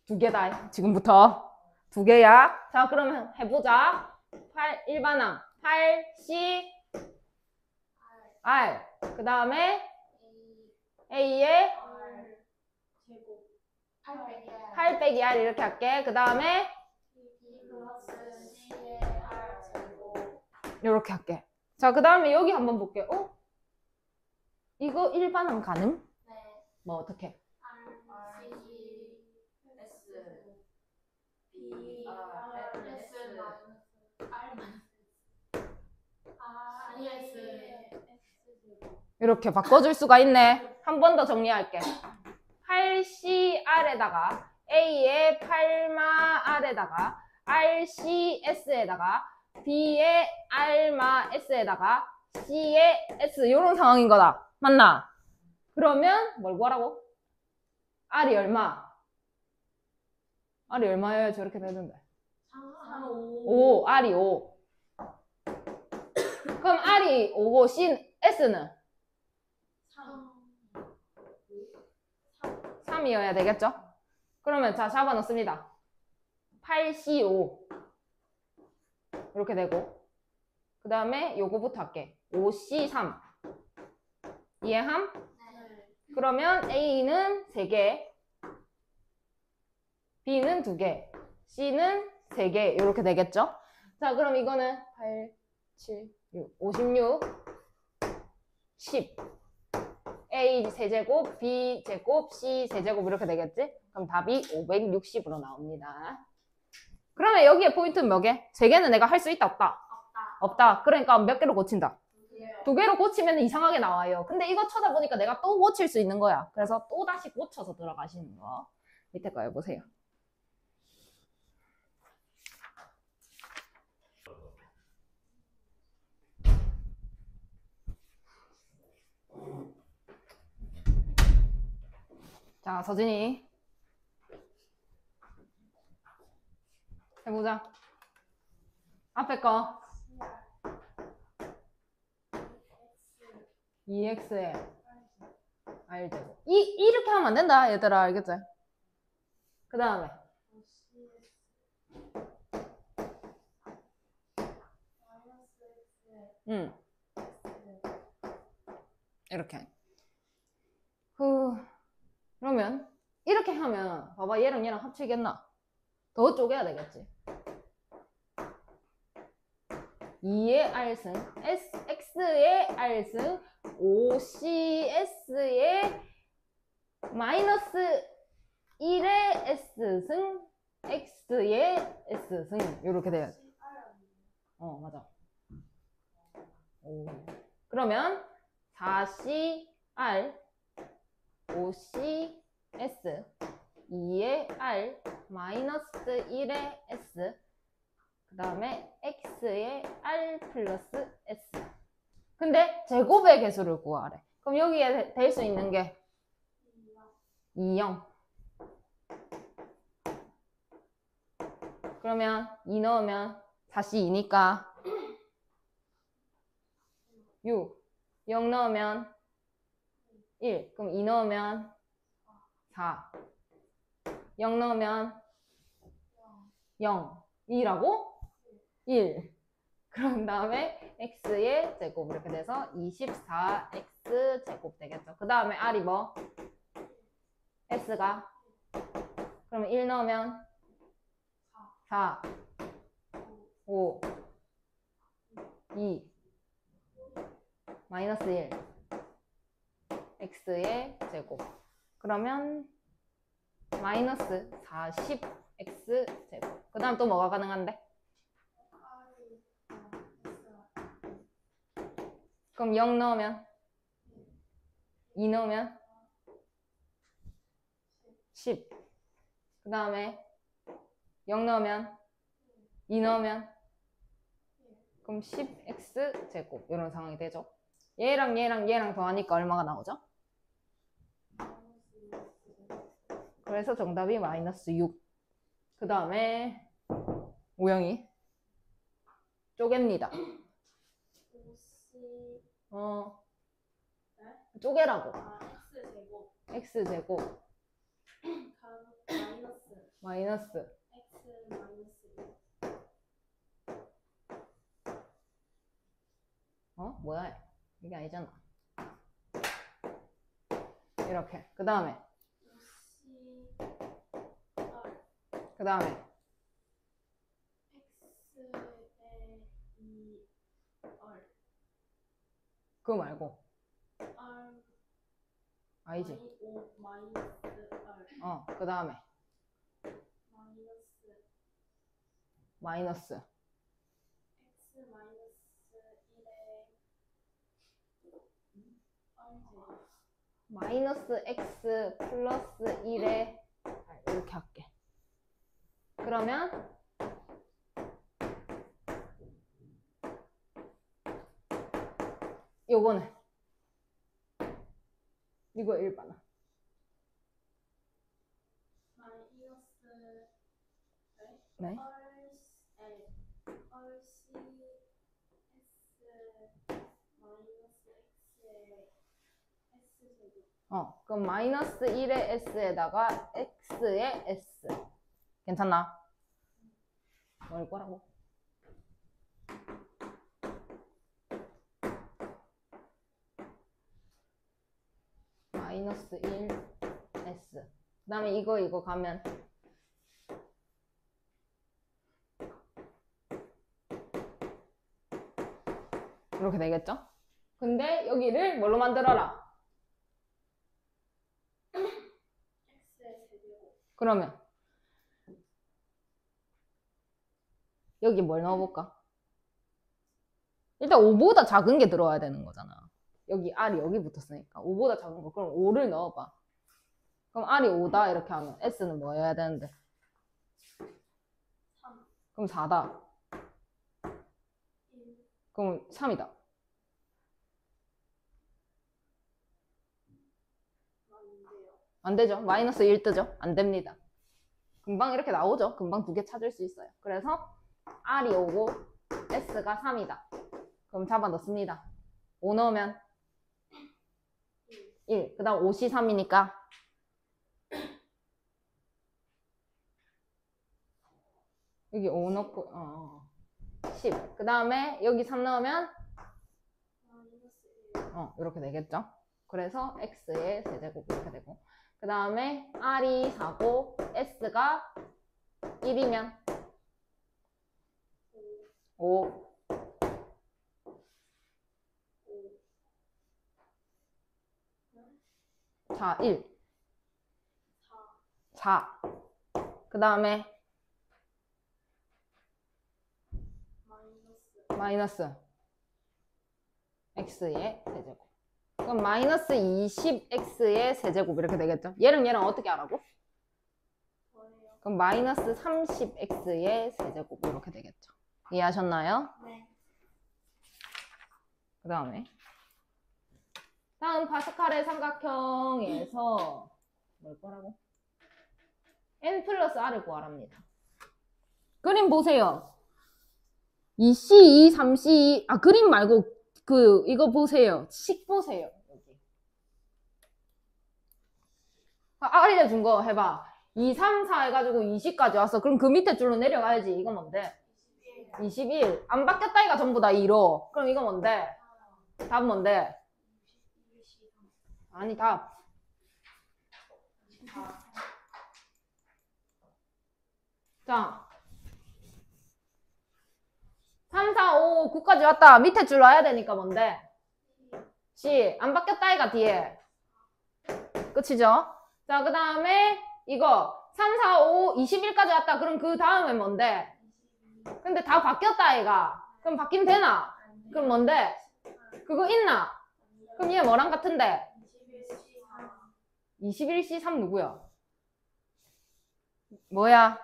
2개다. 지금부터 2개야. 자, 그러면 해보자. 8, 일반항 8C R. 그 다음에 A에 8 빼기 R 이렇게 할게. 그 다음에 이렇게 할게. 자, 그 다음에 여기 한번 볼게. 이거 일반항 가능? 뭐 어떻게? 이렇게 바꿔줄 수가 있네. 한 번 더 정리할게. 8CR에다가 A의 8마 R에다가 RCS에다가 B의 R마 S에다가 C의 S 이런 상황인 거다. 맞나? 그러면 뭘 구하라고? R이 얼마? R이 얼마여야 저렇게 되는데? 5. R이 5. 그럼 R이 5고 S는? 3이어야 되겠죠? 그러면 자, 잡아 넣습니다. 8C5 이렇게 되고 그 다음에 요거부터 할게. 5C3 이해함? 그러면 A는 3개 B는 2개 C는 3개 이렇게 되겠죠? 자, 그럼 이거는 8, 7, 6, 56, 10. A 세제곱, B 제곱, C 세제곱 이렇게 되겠지? 그럼 답이 560으로 나옵니다. 그러면 여기에 포인트는 몇 개? 3개는 내가 할 수 있다, 없다? 없다. 그러니까 몇 개로 고친다? 2개로 고치면 이상하게 나와요. 근데 이거 쳐다보니까 내가 또 고칠 수 있는 거야. 그래서 또 다시 고쳐서 들어가시는 거. 밑에 거 해보세요. 자, 서진이. 해보자. 앞에 거. 2x에 r제곱. 이렇게 하면 안 된다, 얘들아. 알겠지? 그 다음에. 이렇게. 그러면 이렇게 하면 봐봐, 얘랑 얘랑 합치겠나? 더 쪼개야 되겠지. 2의 r승, x의 r승, 5cs의 마이너스 1의 s승, x의 s승 이렇게 돼야지. 맞아. 오. 그러면 4cr, 5cs, 2의 r, 마이너스 1의 s, 그 다음에 x의 r 플러스 s. 근데 제곱의 개수를 구하래. 그럼 여기에 될 수 있는 게 2, 0. 그러면 2 넣으면 4c2니까 6. 0 넣으면 1. 그럼 2 넣으면 4. 0 넣으면 0. 2라고? 1. 그런 다음에 x의 제곱 이렇게 돼서 24x 제곱 되겠죠. 그 다음에 r이 뭐? s가 그러면 1 넣으면 4, 5, 2, 마이너스 1 x의 제곱. 그러면 마이너스 40x 제곱. 그 다음 또 뭐가 가능한데? 그럼 0 넣으면 2 넣으면 10. 그 다음에 0 넣으면 2 넣으면 그럼 10x 제곱 이런 상황이 되죠. 얘랑 얘랑 얘랑 더하니까 얼마가 나오죠? 그래서 정답이 마이너스 6. 그 다음에 오영이 쪼갭니다. 쪼개라고. x제곱. x제곱 마이너스 x 마이너스 뭐야? 이게 아니잖아. 이렇게. 그 다음에 그 다음에 x의 2r 그거 말고 r 아니지. 5 마이너스 r 그 다음에 마이너스 x 마이너스 1의 r제곱. 마이너스 x 플러스 1에 이렇게 할게. 그러면 요거는 이거 1번아. 마이너스 네? RC 마이너스 x의 s제곱. 그럼 마이너스 1의 s에다가 x의 s. 괜찮나? 뭘 거라고? 마이너스 1 s. 그 다음에 이거 가면 이렇게 되겠죠? 근데 여기를 뭘로 만들어라? x의 세제곱 그러면 여기 뭘 넣어볼까? 일단 5보다 작은 게 들어와야 되는 거잖아. 여기 R이 여기 붙었으니까 5보다 작은 거. 그럼 5를 넣어봐. 그럼 R이 5다 이렇게 하면 S는 뭐 해야 되는데? 3 그럼 4다. 1 그럼 3이다. 아닌데요. 안 되죠? 마이너스 1 뜨죠? 안 됩니다. 금방 이렇게 나오죠? 금방 두 개 찾을 수 있어요. 그래서 R이 5고 S가 3이다. 그럼 잡아 넣습니다. 5 넣으면 1. 그 다음 5시 3이니까 여기 5 넣고 10. 그 다음에 여기 3 넣으면 마이너스 1 이렇게 되겠죠? 그래서 X의 세제곱 이렇게 되고 그 다음에 R이 4고 S가 1이면 5 자, 1 4 그 다음에 마이너스 X의 세제곱 그럼 마이너스 20X의 세제곱 이렇게 되겠죠? 얘랑 어떻게 하라고? 뭐예요? 그럼 마이너스 30X의 세제곱 이렇게 되겠죠? 이해하셨나요? 네. 그 다음에 다음 파스칼의 삼각형에서 뭘 거라고? n 플러스 r을 구하랍니다. 그림 보세요. 2C2, 3C2 그림 말고 이거 보세요. 식 보세요. 여기. 알려준 거 해봐. 2, 3, 4 해가지고 20까지 왔어. 그럼 그 밑에 줄로 내려가야지. 이거 뭔데? 21. 안 바뀌었다 이가 전부 다 2로. 그럼 이거 뭔데? 답은 뭔데? 아니 답. 자 3, 4, 5, 9까지 왔다. 밑에 줄 와야 되니까 뭔데? C. 안 바뀌었다 이가 뒤에. 끝이죠? 자 그 다음에 이거 3, 4, 5, 21까지 왔다. 그럼 그 다음에 뭔데? 근데 다 바뀌었다 이가. 그럼 바뀌면 되나? 그럼 뭔데? 그거 있나? 그럼 얘 뭐랑 같은데? 21C3 누구야? 뭐야?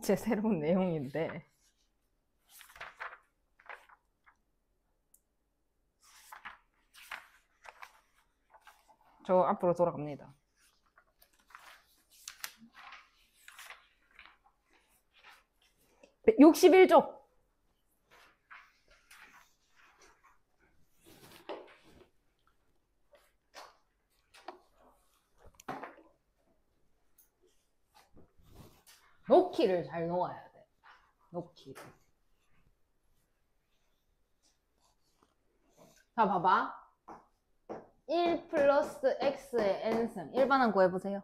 제 새로운 내용인데. 저 앞으로 돌아갑니다. 네, 61쪽. 놓기를 잘 놓아야 돼. 놓기를. 자, 봐봐. 1 플러스 x의 n승. 일반항 구해보세요.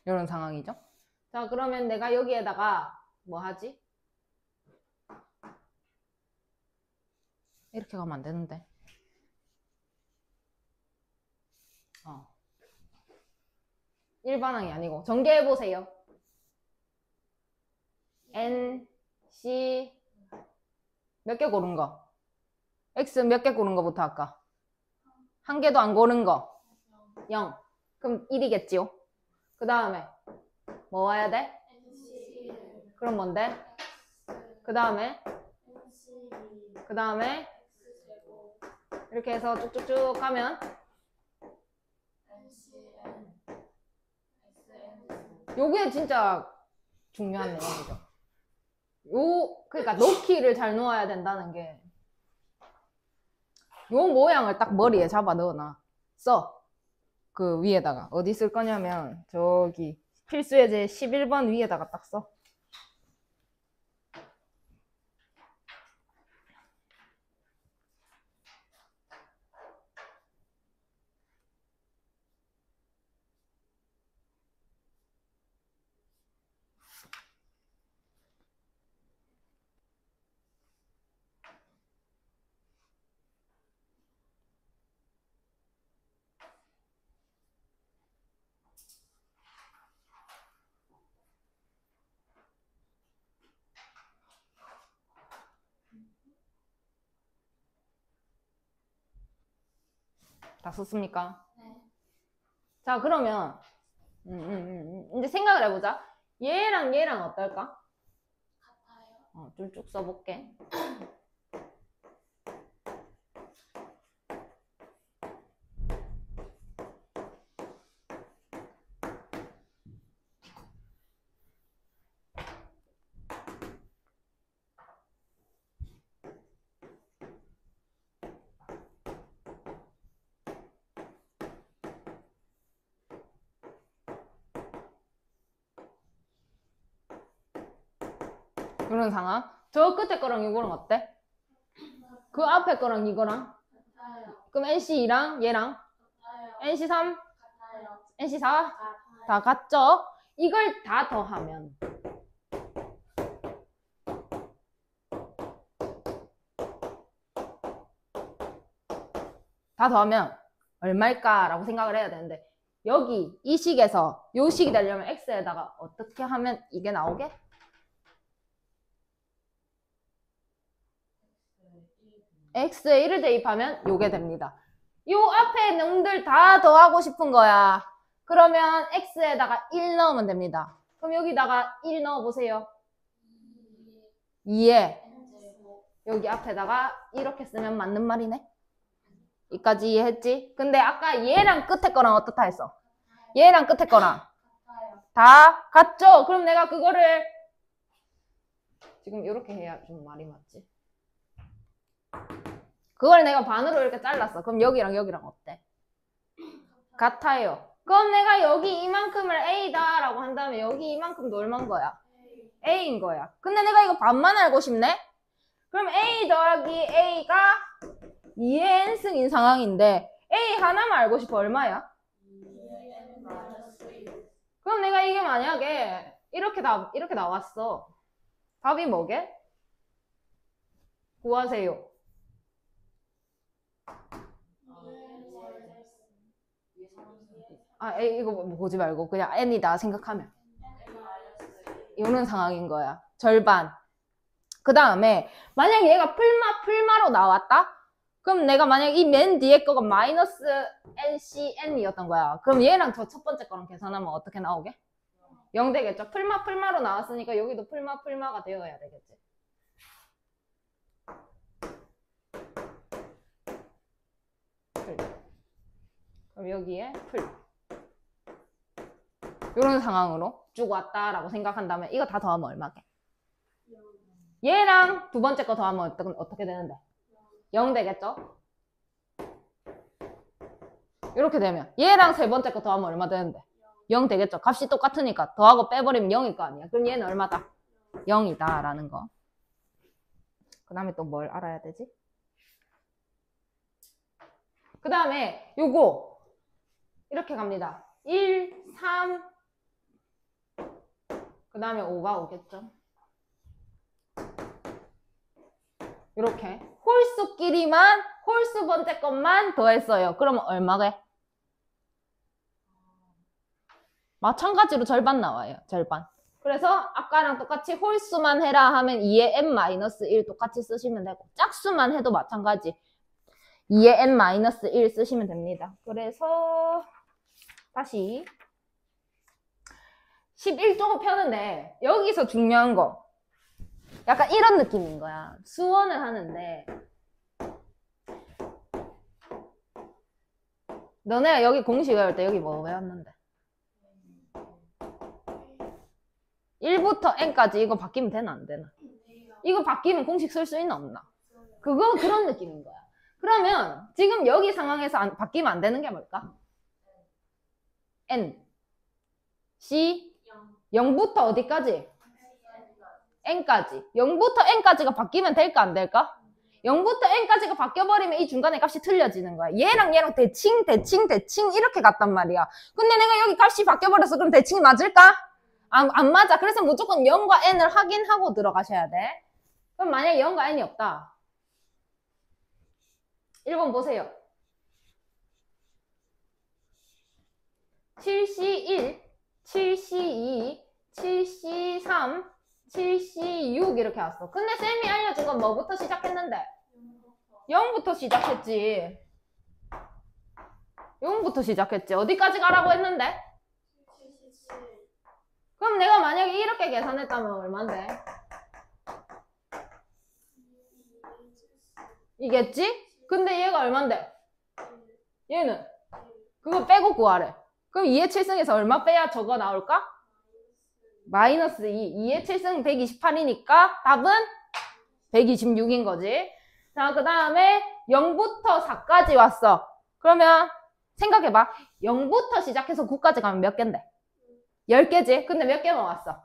이런 상황이죠. 자, 그러면 내가 여기에다가 뭐 하지? 이렇게 가면 안 되는데. 일반항이 아니고 전개해보세요. N, C 몇 개 고른 거? X 몇 개 고른 거부터 할까? 한 개도 안 고른 거 0. 그럼 1이겠지요? 그 다음에 뭐 와야 돼? 그럼 뭔데? 그 다음에 이렇게 해서 쭉쭉쭉 가면 요게 진짜 중요한 내용이죠. 그러니까 놓기를 잘 놓아야 된다는 게 요 모양을 딱 머리에 잡아 넣어놔. 그 위에다가 어디 쓸 거냐면 저기 필수예제 11번 위에다가 딱 써. 다 썼습니까? 네. 자, 그러면 이제 생각을 해보자. 얘랑 얘랑 어떨까? 같아요. 좀 쭉 써볼게. 이런 상황. 저 끝에 거랑 이거랑 어때? 그 앞에 거랑 이거랑? 같아요. 그럼 NC2랑 얘랑? 같아요. NC3? 같아요. NC4? 같아요. 다 같죠? 이걸 다 더하면 얼마일까라고 생각을 해야 되는데 여기 이 식에서 요 식이 되려면 x에다가 어떻게 하면 이게 나오게? x에 1을 대입하면 요게 됩니다. 요 앞에 놈들 다 더하고 싶은 거야. 그러면 x에다가 1 넣으면 됩니다. 그럼 여기다가 1 넣어보세요. 2에 여기 앞에다가 이렇게 쓰면 맞는 말이네. 여기까지 이해했지? 근데 아까 얘랑 끝에 거랑 어떻다 했어? 얘랑 끝에 거랑 같아요. 다 같죠? 그럼 내가 그거를 지금 이렇게 해야 좀 말이 맞지? 그걸 내가 반으로 이렇게 잘랐어. 그럼 여기랑 여기랑 어때? 같아요. 그럼 내가 여기 이만큼을 A다 라고 한다면 여기 이만큼도 얼마인 거야? A인 거야. 근데 내가 이거 반만 알고 싶네? 그럼 A 더하기 A가 2의 n승인 상황인데 A 하나만 알고 싶어. 얼마야? 그럼 내가 이게 만약에 이렇게 나왔어. 답이 뭐게? 구하세요. 이거 뭐 보지 말고 그냥 n이다 생각하면 이런 상황인 거야. 절반. 그 다음에 만약에 얘가 풀마로 나왔다? 그럼 내가 만약에 이 맨 뒤에 거가 마이너스 NCN이었던 거야. 그럼 얘랑 저 첫 번째 거랑 계산하면 어떻게 나오게? 0 되겠죠? 풀마로 나왔으니까 여기도 풀마가 되어야 되겠지. 그럼 여기에 풀. 이런 상황으로 쭉 왔다라고 생각한다면 이거 다 더하면 얼마게? 얘랑 두 번째 거 더하면 어떻게 되는데? 0 되겠죠? 이렇게 되면 얘랑 세 번째 거 더하면 얼마 되는데? 0 되겠죠? 값이 똑같으니까 더하고 빼버리면 0일 거 아니야. 그럼 얘는 얼마다? 0이다 라는 거. 그 다음에 또 뭘 알아야 되지? 그 다음에 요거 이렇게 갑니다. 1, 3 그 다음에 5가 오겠죠? 이렇게 홀수끼리만 홀수 번째 것만 더했어요. 그러면 얼마게? 마찬가지로 절반 나와요. 절반. 그래서 아까랑 똑같이 홀수만 해라 하면 2의 n-1 똑같이 쓰시면 되고 짝수만 해도 마찬가지 2의 n-1 쓰시면 됩니다. 그래서 다시 11쪽을 펴는데 여기서 중요한 거 약간 이런 느낌인 거야. 수원을 하는데 너네가 여기 공식 외울 때 여기 뭐 외웠는데? 1부터 n까지 이거 바뀌면 되나 안 되나? 이거 바뀌면 공식 쓸 수 있나 없나? 그런 느낌인 거야. 그러면 지금 여기 상황에서 바뀌면 안 되는 게 뭘까? n c 0부터 어디까지? n까지. 0부터 n까지가 바뀌면 될까 안 될까? 0부터 n까지가 바뀌어버리면 이 중간에 값이 틀려지는 거야. 얘랑 대칭 이렇게 갔단 말이야. 근데 내가 여기 값이 바뀌어버려서 그럼 대칭이 맞을까? 안 맞아. 그래서 무조건 0과 n을 확인하고 들어가셔야 돼. 그럼 만약에 0과 n이 없다. 1번 보세요. 7C1, 7C2, 7C3, 7C6 이렇게 왔어. 근데 쌤이 알려준 건 뭐부터 시작했는데? 0부터 시작했지. 0부터 시작했지. 어디까지 가라고 했는데? 77. 그럼 내가 만약에 이렇게 계산했다면 얼만데? 이겠지? 근데 얘가 얼만데? 얘는? 그거 빼고 구하래. 그럼 2의 7승에서 얼마 빼야 저거 나올까? 마이너스 2. 2의 7승 128이니까 답은 126인 거지. 자, 그 다음에 0부터 4까지 왔어. 그러면 생각해봐. 0부터 시작해서 9까지 가면 몇 개인데? 10개지? 근데 몇 개만 왔어?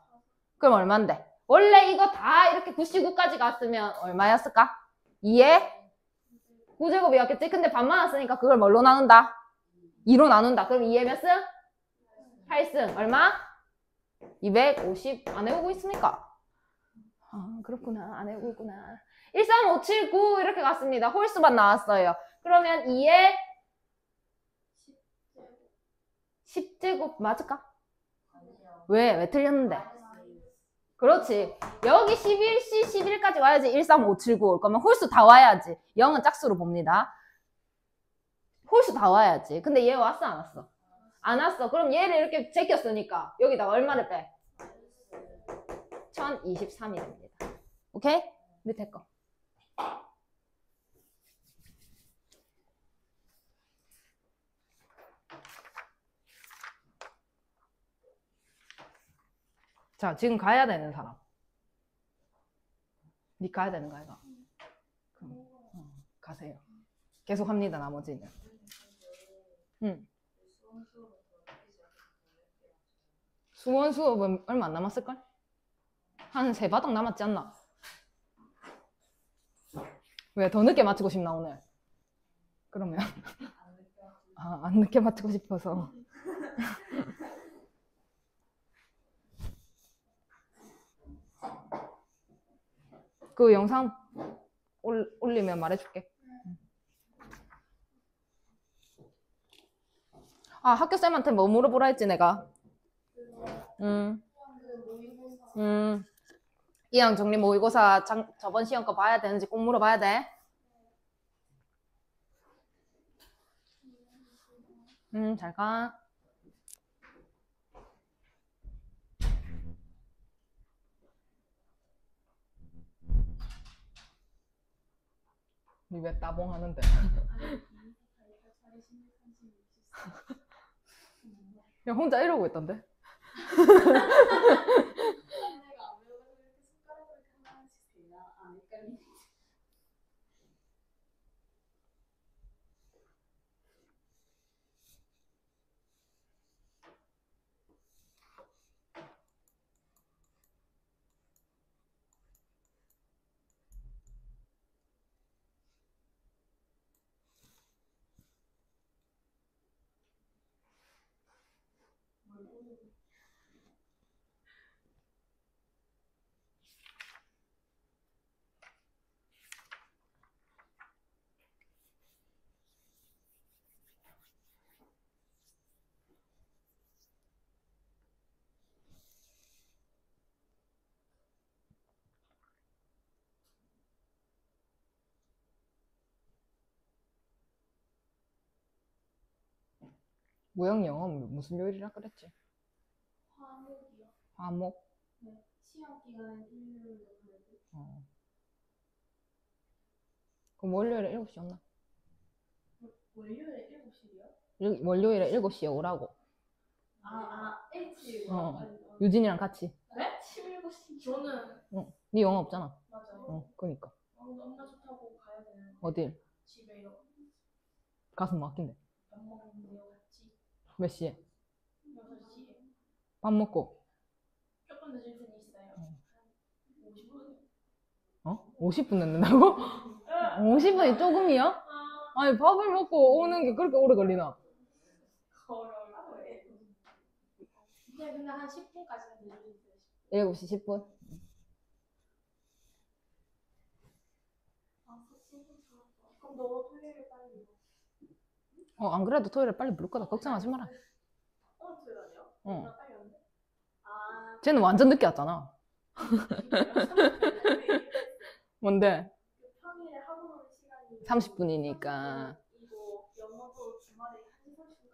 그럼 얼만데? 원래 이거 다 이렇게 99까지 갔으면 얼마였을까? 2의 9제곱이었겠지? 근데 반만 왔으니까 그걸 뭘로 나눈다? 2로 나눈다. 그럼 2의 몇 승? 8승. 얼마? 250. 안 외우고 있으니까. 아, 그렇구나. 안 외우고 있구나. 1, 3, 5, 7, 9 이렇게 갔습니다. 홀수만 나왔어요. 그러면 2의 10제곱 맞을까? 왜? 왜 틀렸는데? 그렇지. 여기 11C, 11까지 와야지 1, 3, 5, 7, 9 올 거면 홀수 다 와야지. 0은 짝수로 봅니다. 홀수 다 와야지. 근데 얘 왔어, 안 왔어? 안 왔어. 그럼 얘를 이렇게 제꼈으니까 여기다가 얼마를 빼? 1023이 됩니다. 오케이? 밑에 거. 자, 지금 가야 되는 사람. 니 가야 되는 거야, 이거. 그럼 가세요. 계속 합니다, 나머지는. 수원 수업은 얼마 안 남았을걸? 한 3바닥 남았지 않나? 왜 더 늦게 마치고 싶나 오늘? 그러면 아, 안 늦게 마치고 싶어서. 그 영상 올리면 말해줄게. 아, 학교쌤한테 뭐 물어보라 했지 내가. 이항 정리 모의고사 저번 시험 거 봐야 되는지 꼭 물어봐야 돼. 잘 가. 니 왜 따봉 하는데? 야, 혼자 이러고 있던데? 모형 영어 무슨 요일이라 그랬지? 화목이요. 화목? 네. 시험 기간은 일요일, 어. 그럼 월요일에 7시였나? 월요일에 7시요? 월요일에 7시에 오라고. 일찍. 유진이랑 같이. 네? 7시. 저는. 네 영어 없잖아. 맞아요. 그니까. 엄마 좋다고 가야 되는. 어딜? 집에요. 가서 뭐 아낀대. 밥 먹는데요, 같이. 몇 시에? 6시에. 밥 먹고. 조금 늦을 수는 있어요. 50분. 50분 늦는다고? 50분이 조금이야? 아니 밥을 먹고 오는 게 그렇게 오래 걸리나? 걸어요. 네, 근데 한 10분까지는 늦을 수 있어요. 7시 10분? 그럼 너 토요일에 빨리. 안 그래도 토요일에 빨리 부를 거다. 걱정하지 마라. 토요일이요? 어. 빨리 왔네. 쟤는 완전 늦게 왔잖아. 뭔데? 평일에 하루 노는 시간이 30분이니까. 이거 영어도 주말에 1시 30분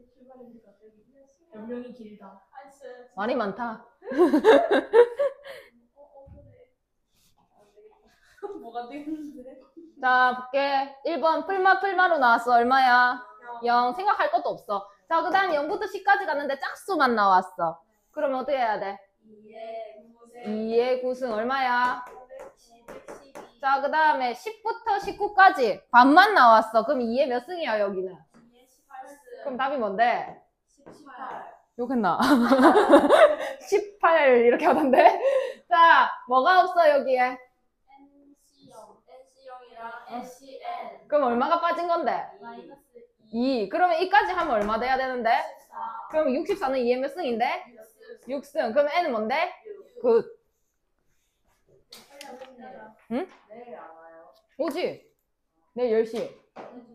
출발했는데 갑자기 변명이 길다. 아 진짜. 말이 많다. 그래. 안 되겠다. 뭐가 되는데? 자, 볼게. 1번 풀마로 나왔어. 얼마야? 0. 생각할 것도 없어. 자, 그 다음 0부터 10까지 갔는데 짝수만 나왔어. 그러면 어떻게 해야 돼? 2의 9승 얼마야? 112. 자, 그 다음에 10부터 19까지 반만 나왔어. 그럼 2의 몇 승이야, 여기는? 2의 18승. 그럼 답이 뭔데? 18. 욕했나? 18 이렇게 하던데? 자, 뭐가 없어, 여기에? NC0이랑 NCN. 그럼 얼마가 빠진 건데? 마이너스 2. 그러면 이까지 하면 얼마 돼야 되는데? 24. 그럼 64는 2의 몇 승인데? 6. 6승. 그럼 N은 뭔데? 굿. 응? 내일 안 와요. 오지? 내일 10시.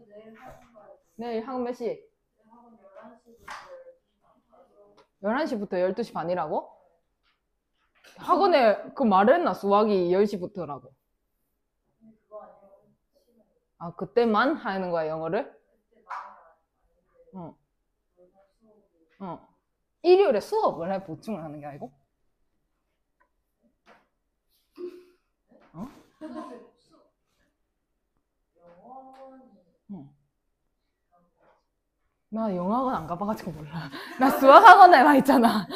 내일 학원 가요. 내일 학원 몇 시? 학원 11시부터 12시 반. 11시부터 12시 반이라고? 학원에 그 말을 했나? 수학이 10시부터라고. 그거 아니에요. 아, 그때만 하는 거야, 영어를? 그때 많이 어. 일요일에 수업을 해, 보충을 하는 게 아니고? 어? 응. 나 영어학원 안 가봐가지고 몰라. 나 수학학원에 와 있잖아.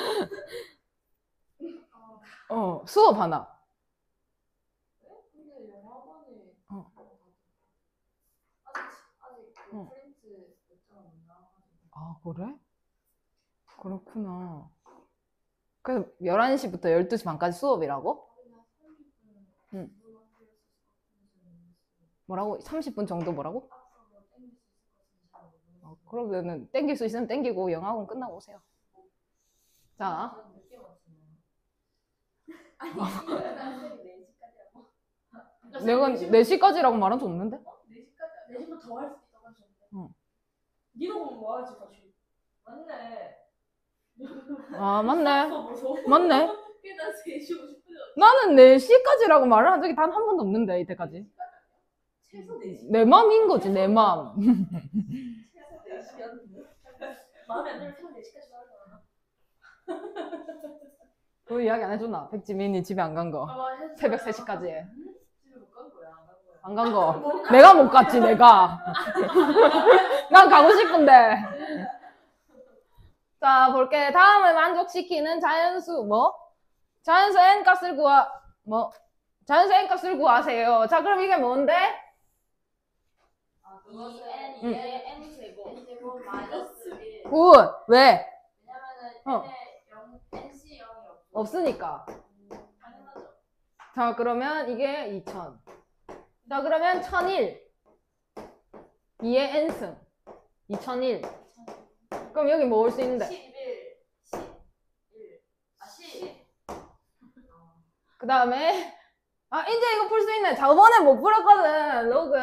수업 하나. 근데 영어학원이 아직 응. 프린트 몇장 안 나와가지고. 아, 그래? 그렇구나. 그래서 11시부터 12시 반까지 수업이라고? 응. 뭐라고? 30분 정도 뭐라고? 그러면은 땡길 수 있으면 땡기고 영어학원 끝나고 오세요. 자. 내가 4시까지라고 말한 적 없는데? 4시까지? 4시부터 더 할 수 있다고 하셨는데. 응. 니도 그럼 뭐 하지 다시? 맞네. 아, 맞네. 맞네. 그게 나 3시 50분이었지. 나는 4시까지라고 말을 한 적이 단 한 번도 없는데, 이때까지. 최소 4시. 내 맘인 거지, 내 맘. 최소 4시였는데. 마음에 안 들면 새벽 4시까지 하잖아. 그 이야기 안 해줬나? 백지민이 집에 안 간 거. 새벽 3시까지 해. 집에 못 간 거야? 안 간 거. 내가 못 갔지, 내가. 난 가고 싶은데. 자, 볼게. 다음을 만족시키는 자연수, 뭐? 자연수 n 값을 자연수 n 값을 구하세요. 자, 그럼 이게 뭔데? 2n, 응. 2의 n제곱 마이너스 1. 굿. 왜? 왜냐면은 nc 0이 없으니까. 당연하죠. 자, 그러면 이게 2000. 자, 그러면 1001. 2의 n승. 2001. 그럼 여기 뭐 올 수 있는데? 11, 11. 아, 10. 그 다음에, 이제 이거 풀 수 있네. 저번에 못 풀었거든. 로그.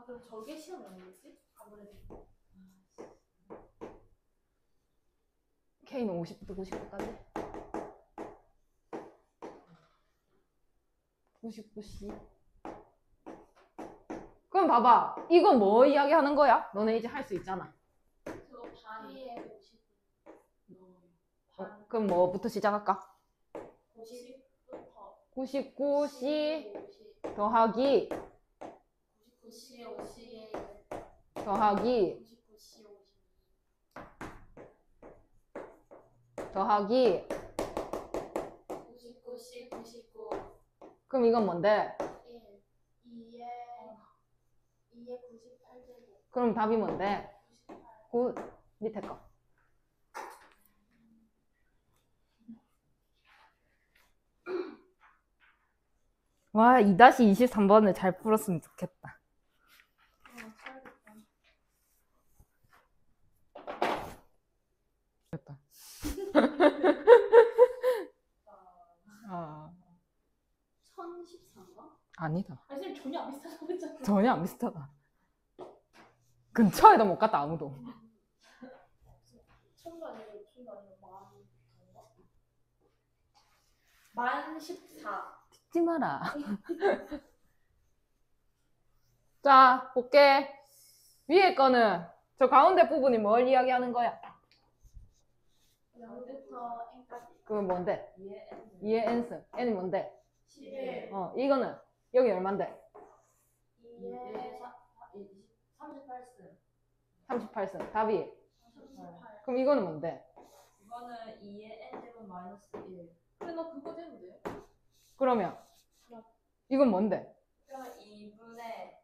그럼 저게 시험 아니겠지? 아무래도. K는 50부터 99까지. 99C. 그럼 봐봐. 이거 뭐 이야기 하는 거야? 너네 이제 할 수 있잖아. 그거 반이에 50. 그럼 뭐부터 시작할까? 50부터 99C 50. 더하기 99C 50. 더하기 99C 50. 더하기 99C 99. 그럼 이건 뭔데? 1. 2에 98제곱. 그럼 답이 뭔데? 98. 굿. 밑에 거. 와, 2-23번을 잘 풀었으면 좋겠다. 됐다. 아, 1014인가? 아니다. 아니 선생님 전혀 안 비슷하다고 했잖아. 전혀 안 비슷하다. 근처에도 못 갔다, 아무도. 1000도 아니고 1000도 아니고 만 14. 듣지 마라. 자, 볼게. 위에 거는 저 가운데 부분이 뭘 이야기하는 거야? 0부터 n까지. 그건 뭔데? 2의 n승. n이 뭔데? 11. 이거는 여기 얼만데? 2에 38승. 38승. 답이. 38. 그럼 이거는 뭔데? 이거는 2의 n제곱 마이너스 1. 그래, 너 그거 되면 돼. 그러면 이건 뭔데? 그러면 2분의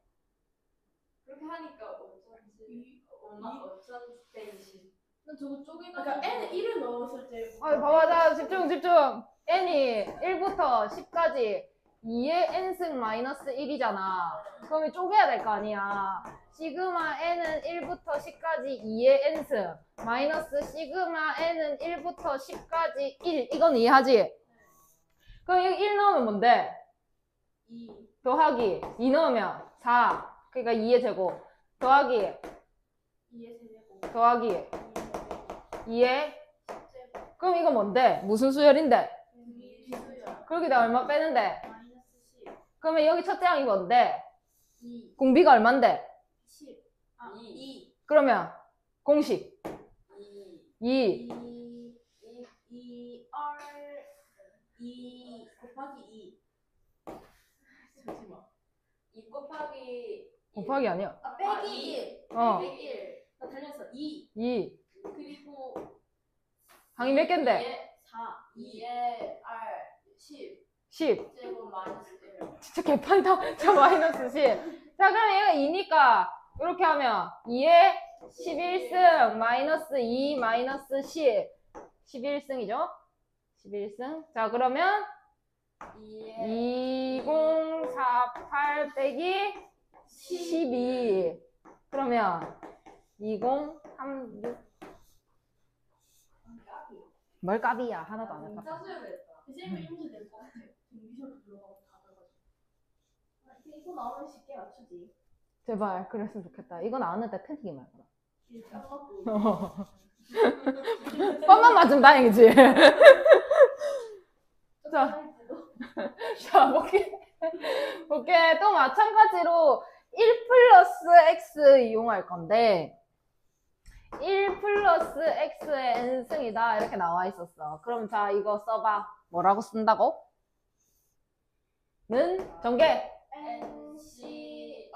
그렇게 하니까 5천 대 20. 난 저거 쪼개가지고. 그러니까 n에 1을 넣었을 때. 봐봐. 자, 집중. n이 1부터 10까지 2의 n승 마이너스 1이잖아. 그러면 쪼개야 될 거 아니야. 시그마 n은 1부터 10까지 2의 n승 마이너스 시그마 n은 1부터 10까지 1. 이건 이해하지? 그럼 여기 1 넣으면 뭔데? 2. 더하기 2 넣으면 4. 그러니까 2의 제곱. 더하기 2의 세제곱. 더하기 2의 2의. 10제곱. 그럼 이거 뭔데? 무슨 수열인데? 비수열. 그러기다 얼마 빼는데? 마이너스 10. 그러면 여기 첫째 항이 뭔데? 2. 공비가 얼만데? 10. 2. 그러면 공식 2. 2 곱하기 2. 잠시만. 2 곱하기 곱하기 아니야. 빼기 1. 빼기 1. 나 달렸어. 2. 2. 그리고 항이 몇 갠데? 4. 2의 r 10 10. 제곱 마이너스 1. 진짜 개판이다. 저 마이너스 10. 자, 그럼 얘가 2니까 이렇게 하면 2의 11승 마이너스 2 마이너스 10. 11승이죠? 11승. 자, 그러면 2의 2048 빼기 12. 그러면 2036. 뭘 까비야. 하나도 안 진짜 할까? 수요했다. 쌤이 이렇게 될 것 같아. 미션도 들어가고 다 들어가지고. 이거 나오면 쉽게 맞추지. 제발 그랬으면 좋겠다. 이거 나왔는데 텐트기 말거라. 뻔만 맞으면 다행이지. 자, 볼게. 또 마찬가지로 1 플러스 x 이용할 건데 1 플러스 x의 n승이다 이렇게 나와 있었어. 그럼 자, 이거 써봐. 뭐라고 쓴다고? 는 전개. NCR.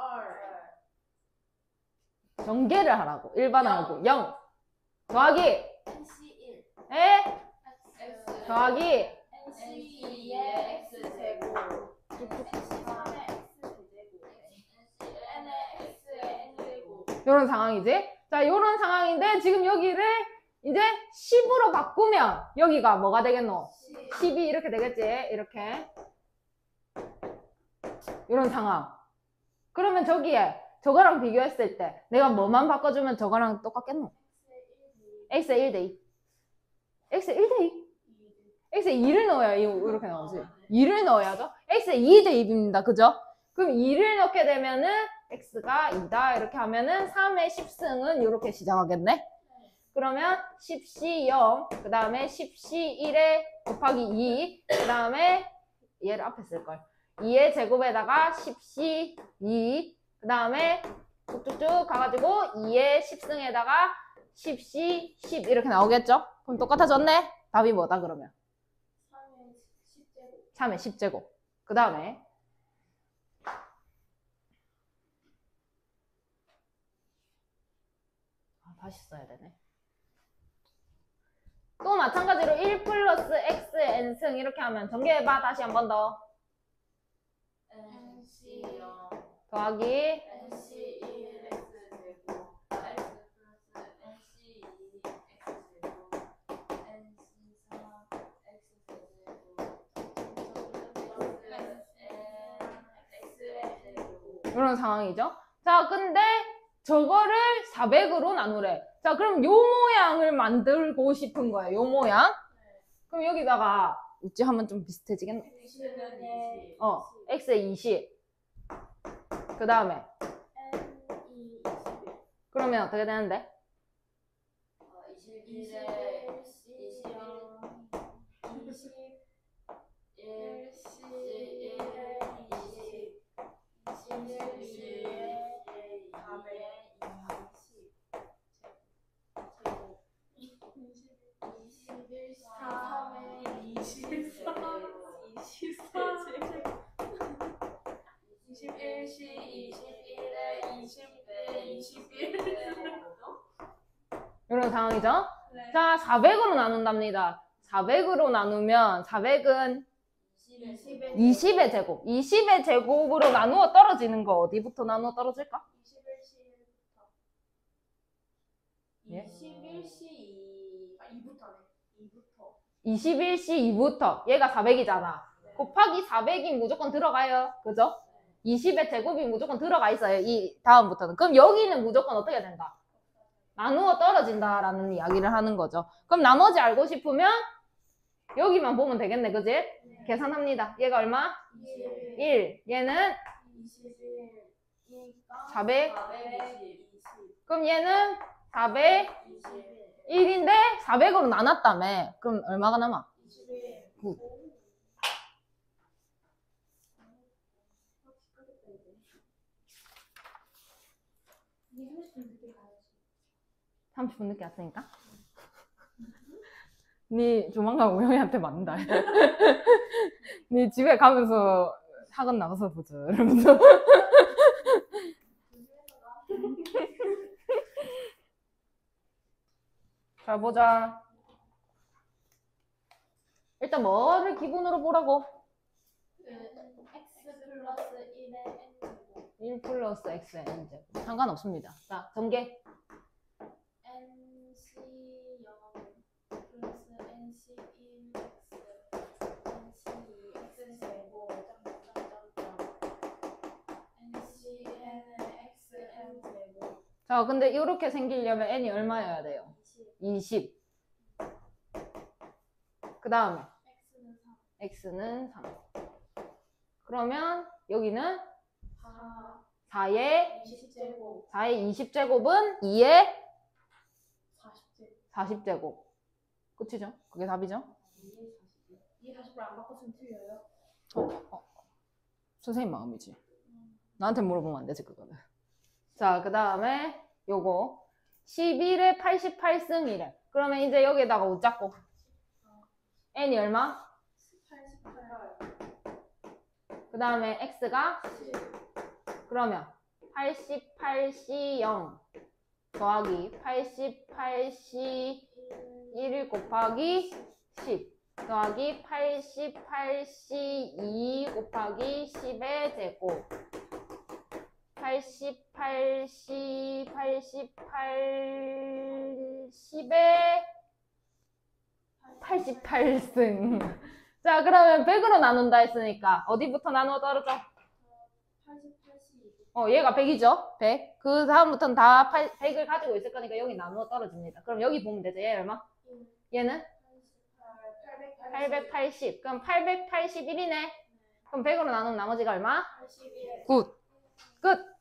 전개를 하라고. 일반하고 0 더하기 NC1. 에 x 더하기 NC2의 X제곱. NC3의 X제곱. N의 X의 N제곱. 이런 상황이지. 자, 이런 상황인데 지금 여기를 이제 10으로 바꾸면 여기가 뭐가 되겠노? 10이 이렇게 되겠지. 이렇게. 이런 상황. 그러면 저기에 저거랑 비교했을 때 내가 뭐만 바꿔주면 저거랑 똑같겠노? x에 1대 2. x에 1대 2. x에 2를 넣어야 이렇게 나오지. 2를 넣어야죠. x에 2대 2입니다. 그죠? 그럼 2를 넣게 되면은 x가 2다. 이렇게 하면은 3의 10승은 이렇게 시작하겠네. 그러면 10c 0, 그 다음에 10c 1에 곱하기 2, 그 다음에 얘를 앞에 쓸걸. 2의 제곱에다가 10c 2, 그 다음에 쭉쭉쭉 가가지고 2의 10승에다가 10c 10 이렇게 나오겠죠? 그럼 똑같아졌네? 답이 뭐다 그러면? 3의 10제곱. 3의 10제곱. 그 다음에 다시 써야 되네. 또 마찬가지로 1 플러스 x의 n승 이렇게 하면 전개해봐. 다시 한 번 더. NC 더하기 NC1 X제곱. x 플러스 nc 2 x제곱 nc 3 x제곱 x제곱 이런 상황이죠. 자, 근데 저거를 400으로 나누래. 자, 그럼 요 모양을 만들고 싶은 거예요. 요 모양. 그럼 여기다가 웃지 하면 좀 비슷해지겠네. x에 20. 그 다음에 N2 21. 그러면 어떻게 되는데? 21에 21 C 1 20 21 400 20 나누는 상황이죠? 네. 자, 400으로 나눈답니다. 400으로 나누면 400은 20의 제곱. 20의 제곱으로 나누어 떨어지는 거 어디부터 나누어 떨어질까? 21C 예? 21C 2부터네. 2부터. 21C 2부터 얘가 400이잖아. 곱하기 400이 무조건 들어가요. 그죠? 20의 제곱이 무조건 들어가 있어요. 이 다음부터는. 그럼 여기는 무조건 어떻게 된다? 나누어 떨어진다라는 이야기를 하는 거죠. 그럼 나머지 알고 싶으면 여기만 보면 되겠네. 그지? 계산합니다. 얘가 얼마? 1. 얘는 21이니까 400. 420. 그럼 얘는 401인데 400으로 나눴다며. 그럼 얼마가 남아? 21. 굿. 이 30분 늦게 가야지. 30분 늦게 왔으니까. 니 조만간 우영이한테 만다. 니 집에 가면서 학원 나가서 보자. 이러면서. 잘 보자. 일단 뭐를 기본으로 보라고? X 플러스 1의 N제곱 1 플러스 x n제곱. 상관없습니다. 자, 전개. NC 0 플러스 NC 1 X NC 2 X 제곱 NC N X N 제곱 자, 근데 이렇게 생기려면 n이 얼마여야 돼요? 20 20. 그 다음에 X는 3 x는 3. 그러면 여기는 4 4의 20제곱 20제곱은 2의 40제곱 40제곱. 끝이죠? 그게 답이죠? 이 40을 안 바꿨으면 틀려요? 선생님 마음이지. 나한테 물어보면 안 되지, 그거는. 자, 그 다음에 요거 11에 88승이래. 그러면 이제 여기에다가 옷 잡고 n이 얼마? 88 그 다음에 x가 10 그러면 88c 0 더하기 88c 1 곱하기 10 더하기 88c 2 곱하기 10의 제곱 88c 10의 88승. 자, 그러면 100으로 나눈다 했으니까 어디부터 나누어 떨어져? 88C 얘가 100이죠? 100. 그 다음부터는 다 100을 가지고 있을 거니까 여기 나누어 떨어집니다. 그럼 여기 보면 되죠? 얘 얼마? 얘는 880. 그럼 881이네. 그럼 100으로 나누면 나머지가 얼마? 81 굿. 끝.